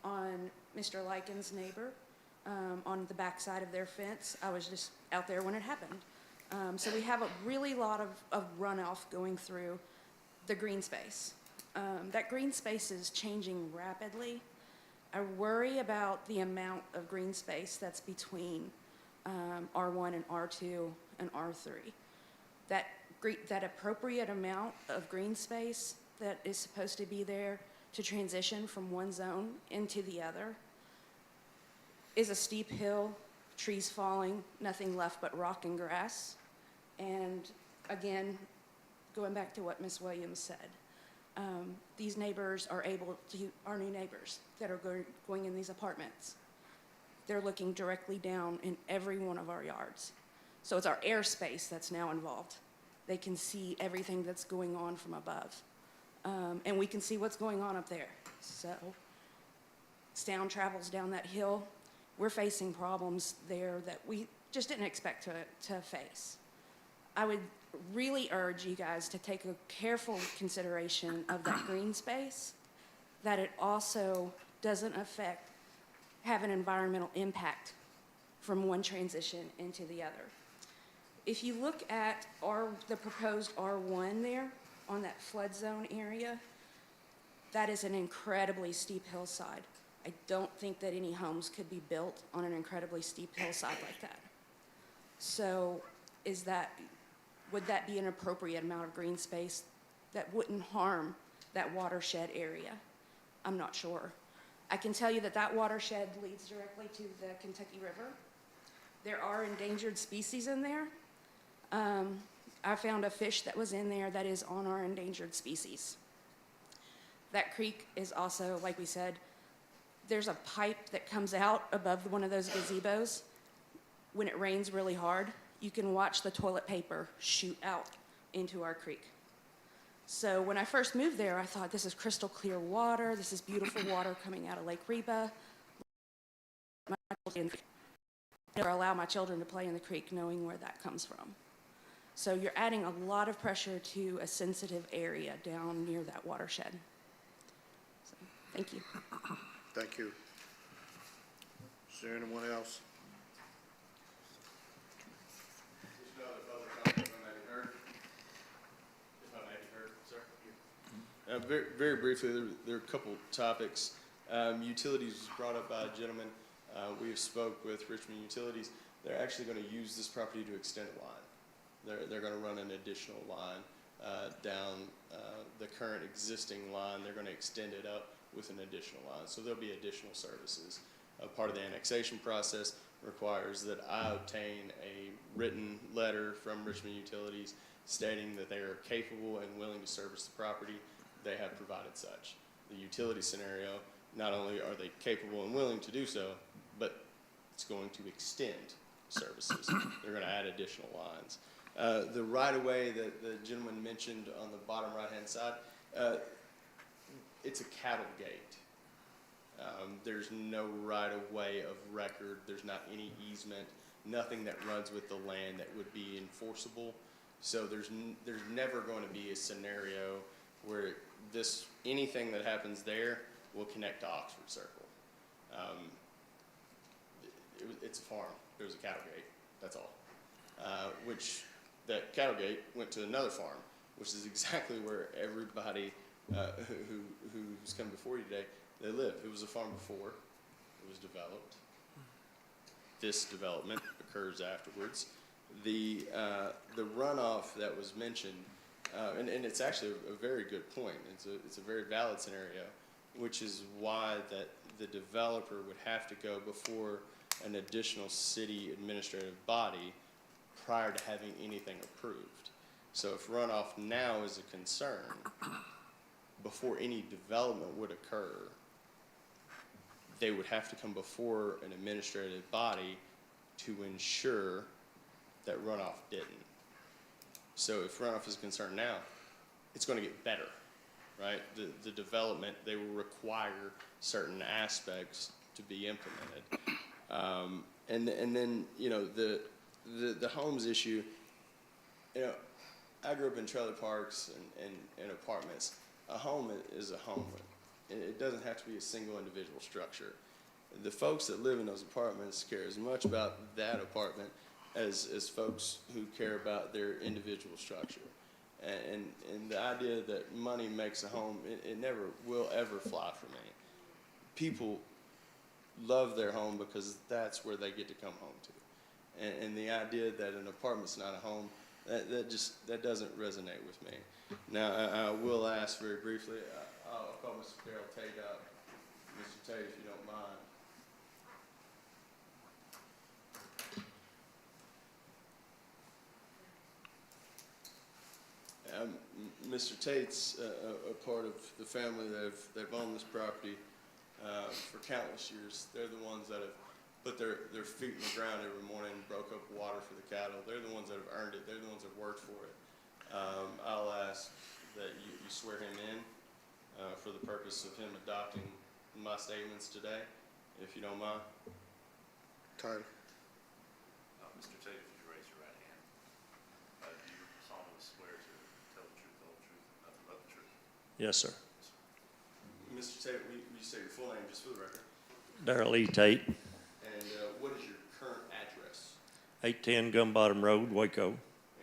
on Mr. Likens' neighbor, on the back side of their fence. I was just out there when it happened. So we have a really lot of runoff going through the green space. That green space is changing rapidly. I worry about the amount of green space that's between R1 and R2 and R3. That appropriate amount of green space that is supposed to be there to transition from one zone into the other is a steep hill, trees falling, nothing left but rock and grass. And again, going back to what Ms. Williams said, these neighbors are able to, our new neighbors that are going in these apartments, they're looking directly down in every one of our yards. So it's our airspace that's now involved. They can see everything that's going on from above. And we can see what's going on up there. So sound travels down that hill. We're facing problems there that we just didn't expect to face. I would really urge you guys to take a careful consideration of that green space, that it also doesn't have an environmental impact from one transition into the other. If you look at the proposed R1 there on that flood zone area, that is an incredibly steep hillside. I don't think that any homes could be built on an incredibly steep hillside like that. So would that be an appropriate amount of green space that wouldn't harm that watershed area? I'm not sure. I can tell you that watershed leads directly to the Kentucky River. There are endangered species in there. I found a fish that was in there that is on our endangered species. That creek is also, like we said, there's a pipe that comes out above one of those gazebos. When it rains really hard, you can watch the toilet paper shoot out into our creek. So when I first moved there, I thought, this is crystal clear water. This is beautiful water coming out of Lake Reba. Never allow my children to play in the creek knowing where that comes from. So you're adding a lot of pressure to a sensitive area down near that watershed. So, thank you. Thank you. Is there anyone else? Very, very briefly, there are a couple topics. Utilities was brought up by a gentleman. We have spoke with Richmond Utilities. They're actually going to use this property to extend a line. They're going to run an additional line down the current existing line. They're going to extend it up with an additional line. So there'll be additional services. Part of the annexation process requires that I obtain a written letter from Richmond Utilities stating that they are capable and willing to service the property. They have provided such. The utility scenario, not only are they capable and willing to do so, but it's going to extend services. They're going to add additional lines. The right-of-way that the gentleman mentioned on the bottom right-hand side, it's a cattle gate. There's no right-of-way of record. There's not any easement, nothing that runs with the land that would be enforceable. So there's never going to be a scenario where anything that happens there will connect to Oxford Circle. It's a farm. There was a cattle gate. That's all. Which that cattle gate went to another farm, which is exactly where everybody who's come before you today, they live. It was a farm before. It was developed. This development occurs afterwards. The runoff that was mentioned, and it's actually a very good point. It's a very valid scenario, which is why that the developer would have to go before an additional city administrative body prior to having anything approved. So if runoff now is a concern, before any development would occur, they would have to come before an administrative body to ensure that runoff didn't. So if runoff is a concern now, it's going to get better, right? The development, they will require certain aspects to be implemented. And then, you know, the homes issue, you know, I grew up in trailer parks and apartments. A home is a home. It doesn't have to be a single individual structure. The folks that live in those apartments care as much about that apartment as folks who care about their individual structure. And the idea that money makes a home, it never will ever fly for me. People love their home because that's where they get to come home to. And the idea that an apartment's not a home, that doesn't resonate with me. Now, I will ask very briefly, I'll call Mr. Darrell Tate up. Mr. Tate, if you don't mind. Mr. Tate's a part of the family that they've owned this property for countless years. They're the ones that have put their feet in the ground every morning and broke up water for the cattle. They're the ones that have earned it. They're the ones that have worked for it. I'll ask that you swear him in for the purpose of him adopting my statements today, if you don't mind. Title. Mr. Tate, if you raise your right hand, do you solemnly swear to tell the truth, the whole truth, and nothing but the truth? Yes, sir. Mr. Tate, will you say your full name just for the record? Darrell E. Tate, And what is your current address? 810 Gum Bottom Road, Waco.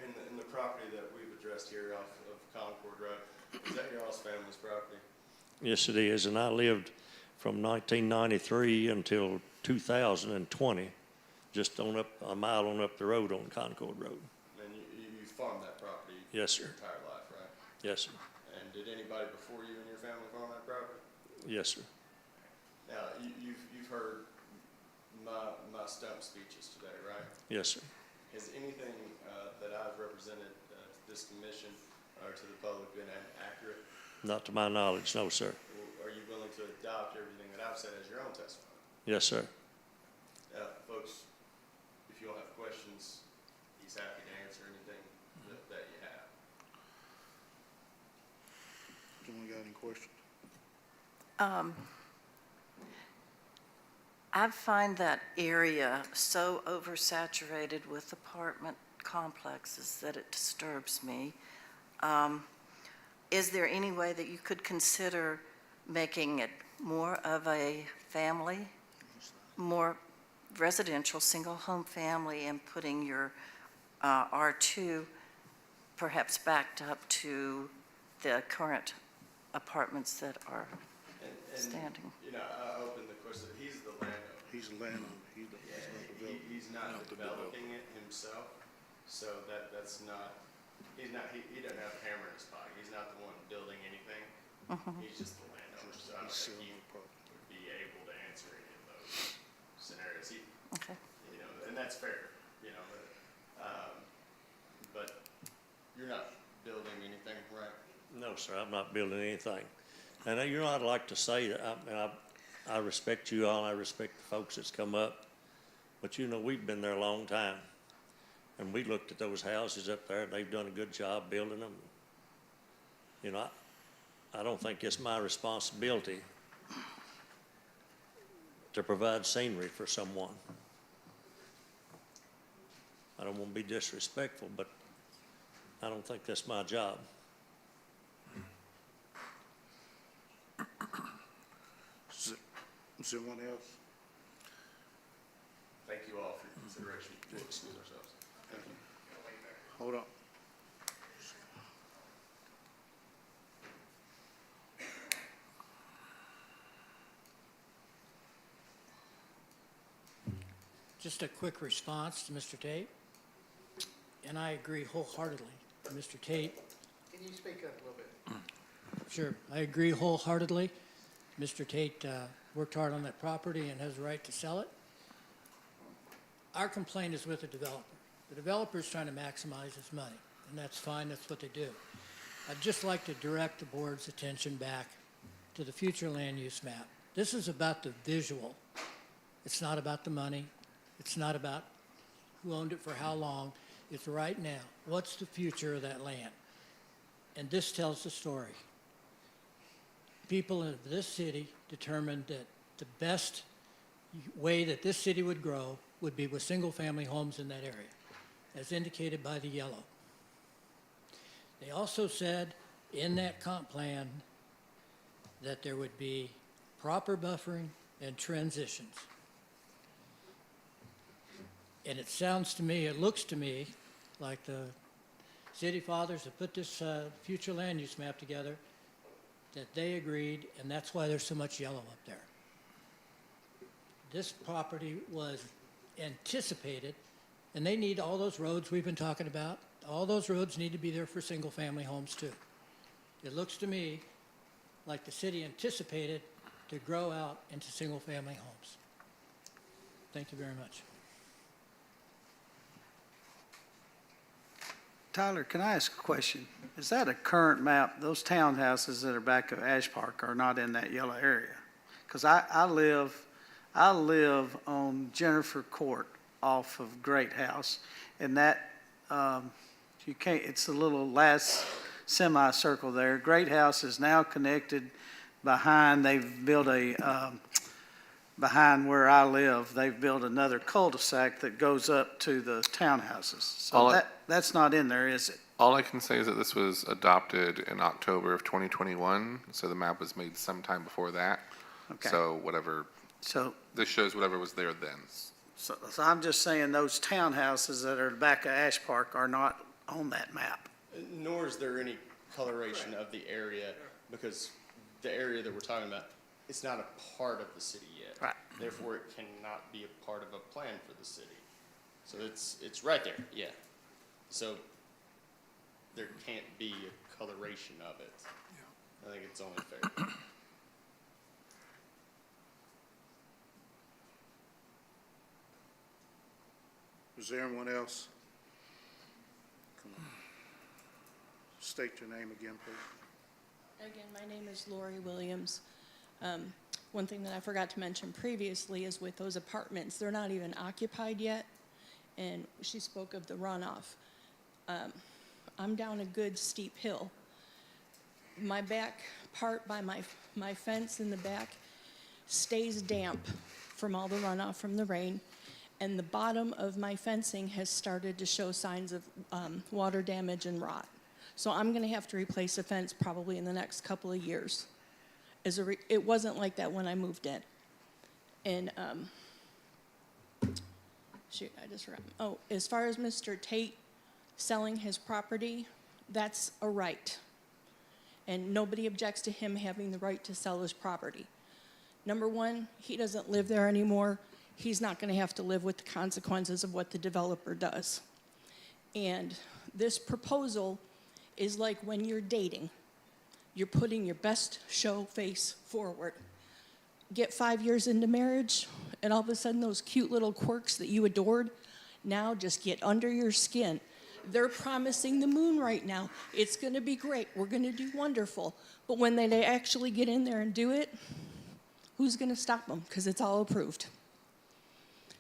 And the property that we've addressed here off of Concord Road, is that your all's family's property? Yes, it is, and I lived from 1993 until 2020, just on up a mile on up the road on Concord Road. And you farmed that property? Yes, sir. Your entire life, right? Yes, sir. And did anybody before you and your family farm that property? Yes, sir. Now, you've heard my stump speeches today, right? Yes, sir. Has anything that I've represented to this commission or to the public been accurate? Not to my knowledge, no, sir. Are you willing to adopt everything that I've said as your own testimony? Yes, sir. Folks, if you all have questions, he's happy to answer anything that you have. Anyone got any questions? I find that area so oversaturated with apartment complexes that it disturbs me. Is there any way that you could consider making it more of a family, more residential, single-home family, and putting your R2 perhaps backed up to the current apartments that are standing? You know, I opened the question, he's the landowner. He's a landowner. He's not developing it himself, so that's not, he doesn't have a hammer in his pocket. He's not the one building anything. He's just the landowner, so I don't think he would be able to answer any of those scenarios. Okay. You know, and that's fair, you know, but you're not building anything, right? No, sir, I'm not building anything. And you know, I'd like to say that I respect you all, I respect the folks that's come up, But you know, we've been there a long time. And we looked at those houses up there, and they've done a good job building them. You know, I don't think it's my responsibility to provide scenery for someone. I don't want to be disrespectful, but I don't think that's my job. Is there anyone else? Thank you all for your consideration. We'll excuse ourselves. Hold on. Just a quick response to Mr. Tate. And I agree wholeheartedly. Mr. Tate, Can you speak up a little bit? sure, I agree wholeheartedly. Mr. Tate worked hard on that property and has a right to sell it. Our complaint is with the developer. The developer's trying to maximize his money, and that's fine, that's what they do. I'd just like to direct the board's attention back to the future land use map. This is about the visual. It's not about the money. It's not about who owned it for how long. It's right now. What's the future of that land? And this tells the story. People in this city determined that the best way that this city would grow would be with single-family homes in that area, as indicated by the yellow. They also said in that comp plan that there would be proper buffering and transitions. And it sounds to me, it looks to me like the city fathers that put this future land use map together, that they agreed, and that's why there's so much yellow up there. This property was anticipated, and they need all those roads we've been talking about. All those roads need to be there for single-family homes too. It looks to me like the city anticipated to grow out into single-family homes. Thank you very much. Tyler, can I ask a question? Is that a current map? Those townhouses that are back of Ash Park are not in that yellow area? Because I live on Jennifer Court off of Great House, and that, you can't, it's a little last semicircle there. Great House is now connected behind, they've built a, behind where I live, they've built another cul-de-sac that goes up to the townhouses. So that's not in there, is it? All I can say is that this was adopted in October of 2021, so the map was made sometime before that. Okay. So whatever, So, this shows whatever was there then. so I'm just saying those townhouses that are back of Ash Park are not on that map. Nor is there any coloration of the area, because the area that we're talking about, it's not a part of the city yet. Right. Therefore, it cannot be a part of a plan for the city. So it's right there, yeah. So there can't be a coloration of it. I think it's only fair. Is there anyone else? Come on. State your name again, please. Again, my name is Lori Williams. One thing that I forgot to mention previously is with those apartments, they're not even occupied yet, and she spoke of the runoff. I'm down a good steep hill. My back part by my fence in the back stays damp from all the runoff from the rain, and the bottom of my fencing has started to show signs of water damage and rot. So I'm going to have to replace the fence probably in the next couple of years. It wasn't like that when I moved in. And, shoot, I just forgot. Oh, as far as Mr. Tate selling his property, that's a right. And nobody objects to him having the right to sell his property. Number one, he doesn't live there anymore. He's not going to have to live with the consequences of what the developer does. And this proposal is like when you're dating. You're putting your best show face forward. Get 5 years into marriage, and all of a sudden those cute little quirks that you adored now just get under your skin. They're promising the moon right now. It's going to be great. We're going to do wonderful. But when they actually get in there and do it, who's going to stop them? Because it's all approved.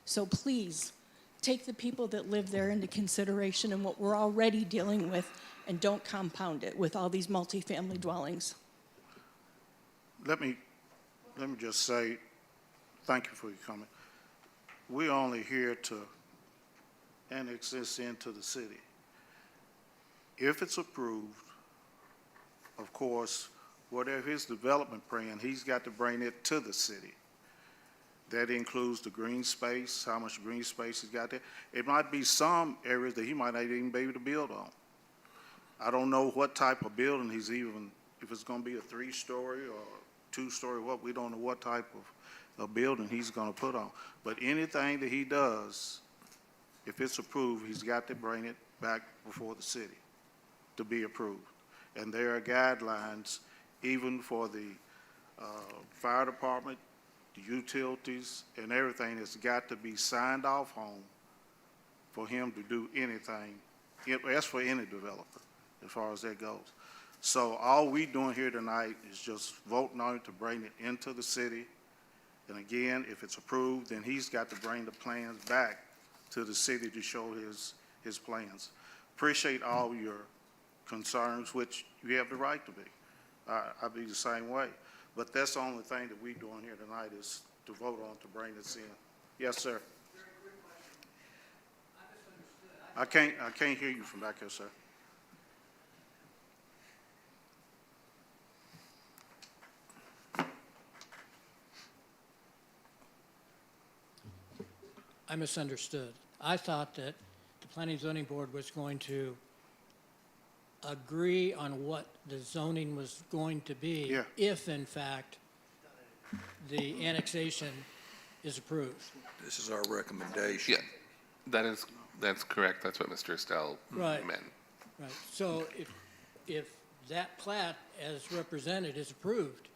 So please, take the people that live there into consideration and what we're already dealing with, and don't compound it with all these multifamily dwellings. Let me just say, thank you for your comment. We're only here to annex this into the city. If it's approved, of course, whatever his development plan, he's got to bring it to the city. That includes the green space, how much green space he's got there. It might be some areas that he might not even be able to build on. I don't know what type of building he's even, if it's gonna be a 3-story or 2-story, what, we don't know what type of building he's gonna put on. But anything that he does, if it's approved, he's got to bring it back before the city to be approved. And there are guidelines even for the fire department, the utilities, and everything that's got to be signed off on for him to do anything. That's for any developer, as far as that goes. So all we doing here tonight is just voting on it to bring it into the city. And again, if it's approved, then he's got to bring the plans back to the city to show his plans. Appreciate all your concerns, which you have the right to be. I'd be the same way. But that's the only thing that we're doing here tonight is to vote on to bring this in. Yes, sir. I can't hear you from back here, sir. I misunderstood. I thought that the Planning and Zoning Board was going to agree on what the zoning was going to be Yeah. if, in fact, the annexation is approved. This is our recommendation. Yeah, that's correct. That's what Mr. Estelle Right. meant. Right. So if that plat as represented is approved,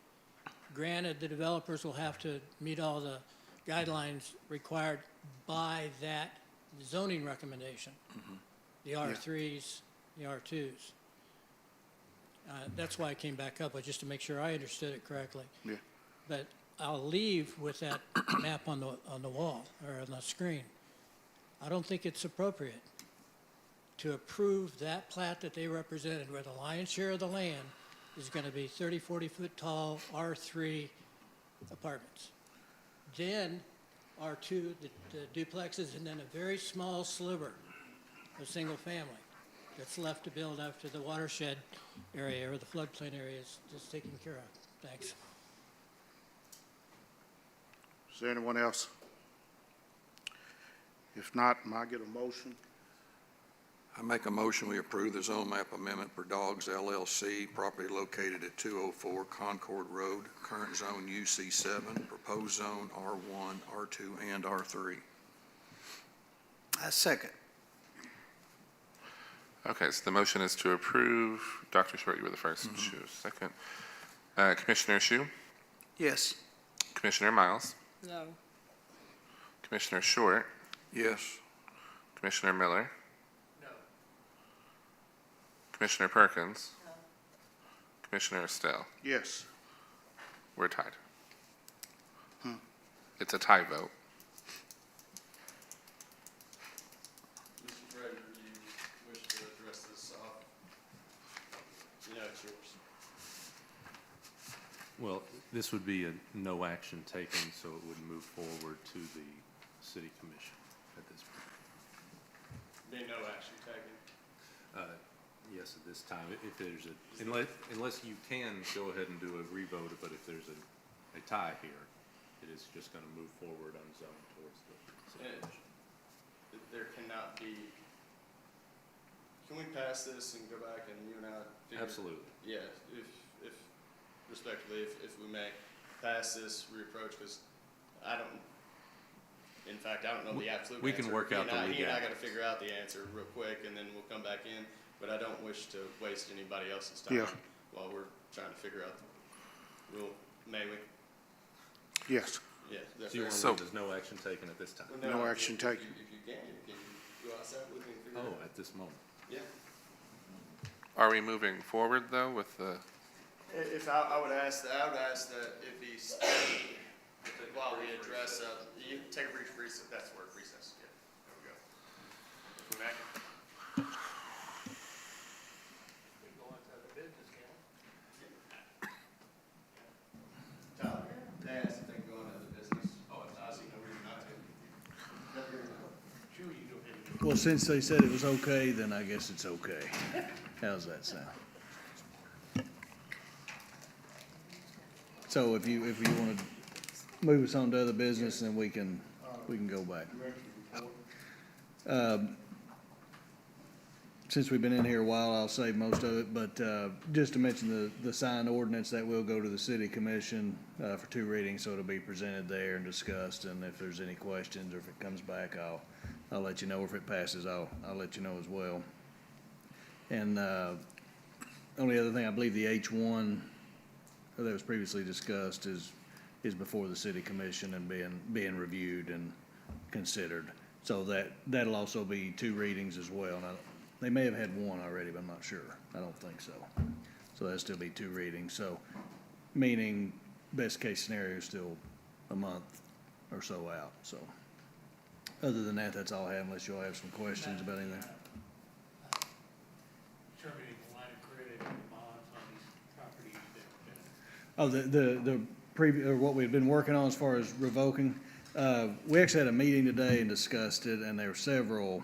granted, the developers will have to meet all the guidelines required by that zoning recommendation, the R3s, the R2s. That's why I came back up, just to make sure I understood it correctly. Yeah. But I'll leave with that map on the wall or on the screen. I don't think it's appropriate to approve that plat that they represented, where the lion's share of the land is going to be 30, 40-foot tall R3 apartments. Then R2, the duplexes, and then a very small sliver of single family that's left to build after the watershed area or the floodplain area is taken care of. Thanks. Is there anyone else? If not, may I get a motion? I make a motion, we approve the zone map amendment for Dogs LLC, property located at 204 Concord Road, current zone UC7, proposed zone R1, R2, and R3. I second. Okay, so the motion is to approve. Dr. Short, you were the first. Shu, second. Commissioner Shu? Yes. Commissioner Miles? No. Commissioner Short? Yes. Commissioner Miller? No. Commissioner Perkins? No. Commissioner Estelle? Yes. We're tied. It's a tie vote. Mr. Treasurer, do you wish to address this off? You know, it's yours. Well, this would be a no action taken, so it would move forward to the city commission at this point. Be no action taken. Yes, at this time, if there's unless you can go ahead and do a revote, but if there's a tie here, it is just going to move forward on zone towards the city commission. There cannot be, can we pass this and go back and you and I figure? Absolutely. Yeah, if respectively, if we may, pass this reapproach, because in fact, I don't know the absolute answer. We can work out the legalities. He and I got to figure out the answer real quick, and then we'll come back in, but I don't wish to waste anybody else's time while we're trying to figure out the rule. May we? Yes. Yeah. So you want to leave as no action taken at this time? No action taken. If you can you go outside with me and figure it out? Oh, at this moment. Yeah. Are we moving forward, though, with the... If I would ask that if he's, While we address, you take a brief recess, that's where recess, yeah, there we go. We're back. We go into the business, can Tyler, they asked if they can go into the business. Oh, I see no reason not to. Sure you go ahead. Well, since they said it was okay, then I guess it's okay. How's that sound? So if you want to move us on to other business, then we can go back. Since we've been in here a while, I'll save most of it, but just to mention the signed ordinance, that will go to the city commission for 2 readings, so it'll be presented there and discussed, and if there's any questions or if it comes back, I'll let you know. If it passes, I'll let you know as well. And only other thing, I believe the H1 that was previously discussed is before the city commission and being reviewed and considered. So that'll also be 2 readings as well. Now, they may have had 1 already, but I'm not sure. I don't think so. So that'll still be 2 readings. So meaning best case scenario is still a month or so out. So other than that, that's all I have, unless you'll have some questions about anything. Determining the line of credit and bonds on these properties that, Oh, what we've been working on as far as revoking, we actually had a meeting today and discussed it, and there were several,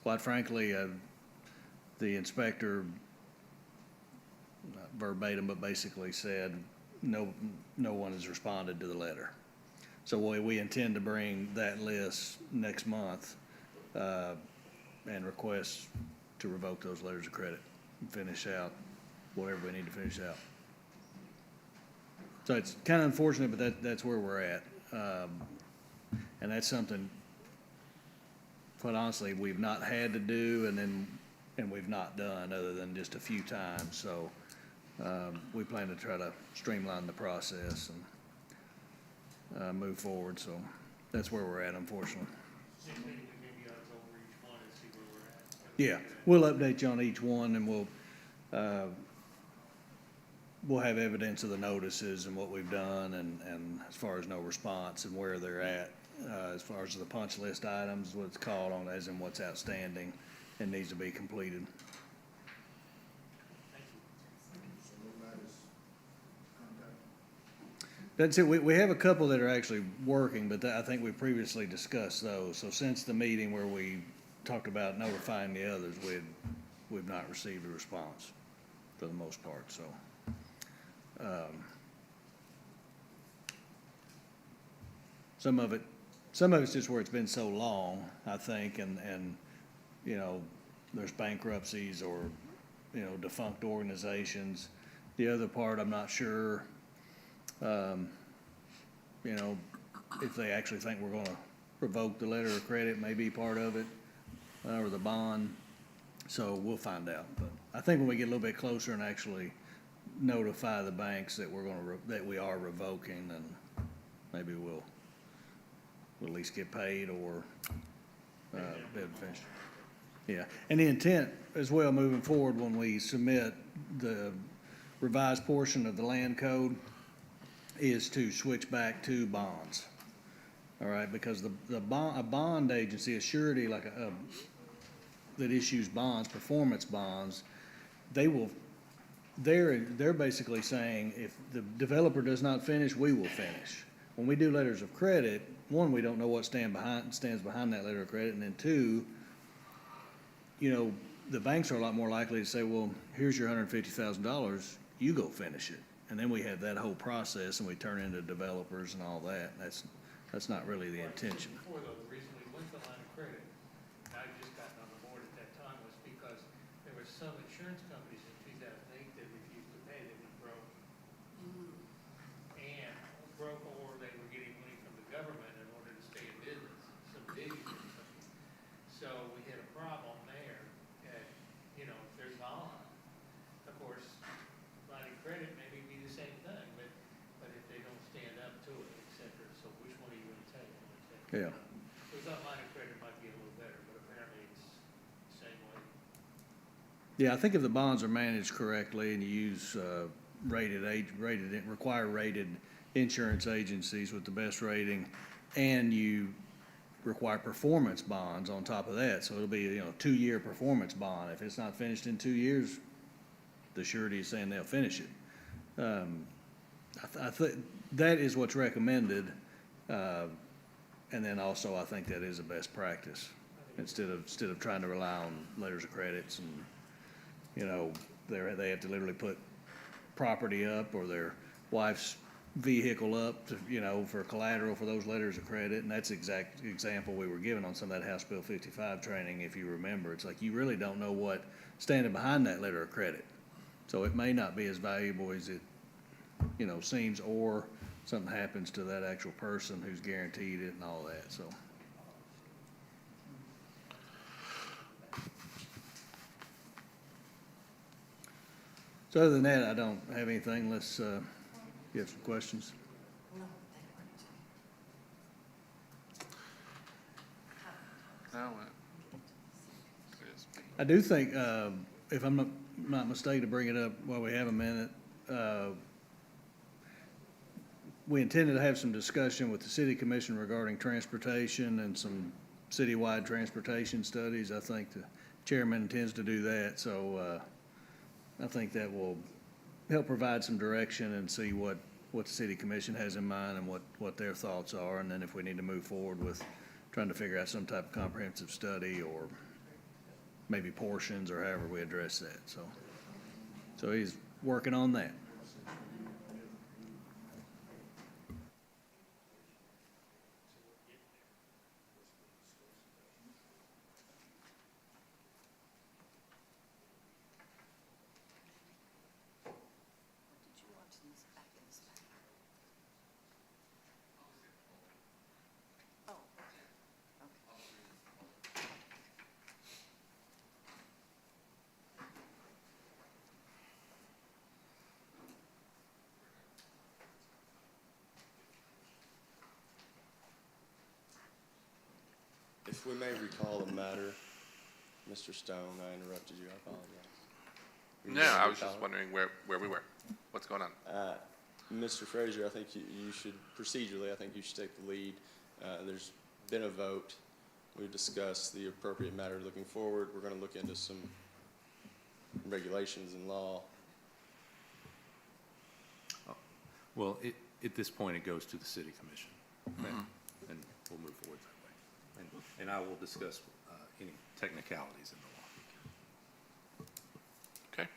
quite frankly, the inspector, not verbatim, but basically said, no one has responded to the letter. So we intend to bring that list next month, and request to revoke those letters of credit and finish out whatever we need to finish out. So it's kind of unfortunate, but that's where we're at. And that's something, quite honestly, we've not had to do and we've not done other than just a few times. So we plan to try to streamline the process and move forward. So that's where we're at, unfortunately. maybe I'll go over each one and see where we're at. Yeah, we'll update you on each one, and we'll have evidence of the notices and what we've done, and as far as no response and where they're at, as far as the punch list items, what it's called on, as in what's outstanding and needs to be completed. That's it. We have a couple that are actually working, but I think we previously discussed those. So since the meeting where we talked about notifying the others, we've not received a response for the most part, so. Some of it's just where it's been so long, I think, and you know, there's bankruptcies or, you know, defunct organizations. The other part, I'm not sure, you know, if they actually think we're gonna revoke the letter of credit, may be part of it, or the bond. So we'll find out. But I think when we get a little bit closer and actually notify the banks that that we are revoking, then maybe we'll at least get paid or be able to finish. Yeah, and the intent as well moving forward when we submit the revised portion of the land code is to switch back to bonds. All right, because a bond agency, a surety like that issues bonds, performance bonds, they're basically saying if the developer does not finish, we will finish. When we do letters of credit, one, we don't know what stands behind that letter of credit, and then 2, you know, the banks are a lot more likely to say, well, here's your $150,000, you go finish it. And then we have that whole process and we turn into developers and all that. That's not really the intention. Before though, the reason we went to line of credit, and I just gotten on the board at that time, was because there were some insurance companies in 2008 that refused to pay, they went broke. And broke, or they were getting money from the government in order to stay in business, some big or something. So we had a problem there, you know, if there's bond, of course, line of credit maybe be the same thing, but if they don't stand up to it, et cetera, so which one are you gonna take? Yeah. So we thought line of credit might be a little better, but apparently it's the same way. Yeah, I think if the bonds are managed correctly and you use required rated insurance agencies with the best rating, and you require performance bonds on top of that. So it'll be, you know, 2-year performance bond. If it's not finished in 2 years, the surety is saying they'll finish it. I think that is what's recommended. And then also, I think that is a best practice, instead of trying to rely on letters of credits and, you know, they have to literally put property up or their wife's vehicle up to, you know, for collateral for those letters of credit. And that's the exact example we were given on some of that House Bill 55 training, if you remember. It's like you really don't know what standing behind that letter of credit. So it may not be as valuable as it, you know, seems, or something happens to that actual person who's guaranteed it and all that, so. So other than that, I don't have anything unless you have some questions. No, I do think, if I'm not mistaken, to bring it up while we have a minute, we intended to have some discussion with the city commission regarding transportation and some citywide transportation studies. I think the chairman intends to do that, so I think that will help provide some direction and see what the city commission has in mind and what their thoughts are, and then if we need to move forward with trying to figure out some type of comprehensive study or maybe portions or however we address that. So he's working on that. If we may recall the matter, Mr. Stone, I interrupted you, I apologize. no, I was just wondering where we were. What's going on? Mr. Frazier, I think you should, procedurally, I think you should take the lead. There's been a vote. We've discussed the appropriate matter looking forward. We're going to look into some regulations and law. Well, at this point, it goes to the city commission, and we'll move forward that way. And I will discuss any technicalities in the law. Okay.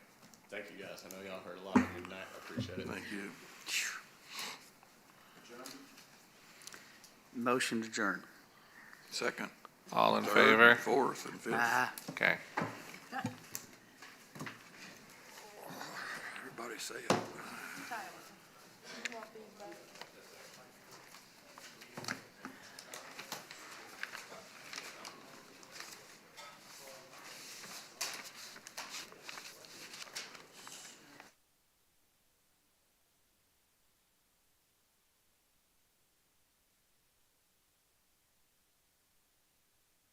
Thank you, guys. I know y'all heard a lot of you tonight. I appreciate it. Thank you. Motion to adjourn. Second. All in Third, favor? Fourth and fifth. Okay. Everybody say it.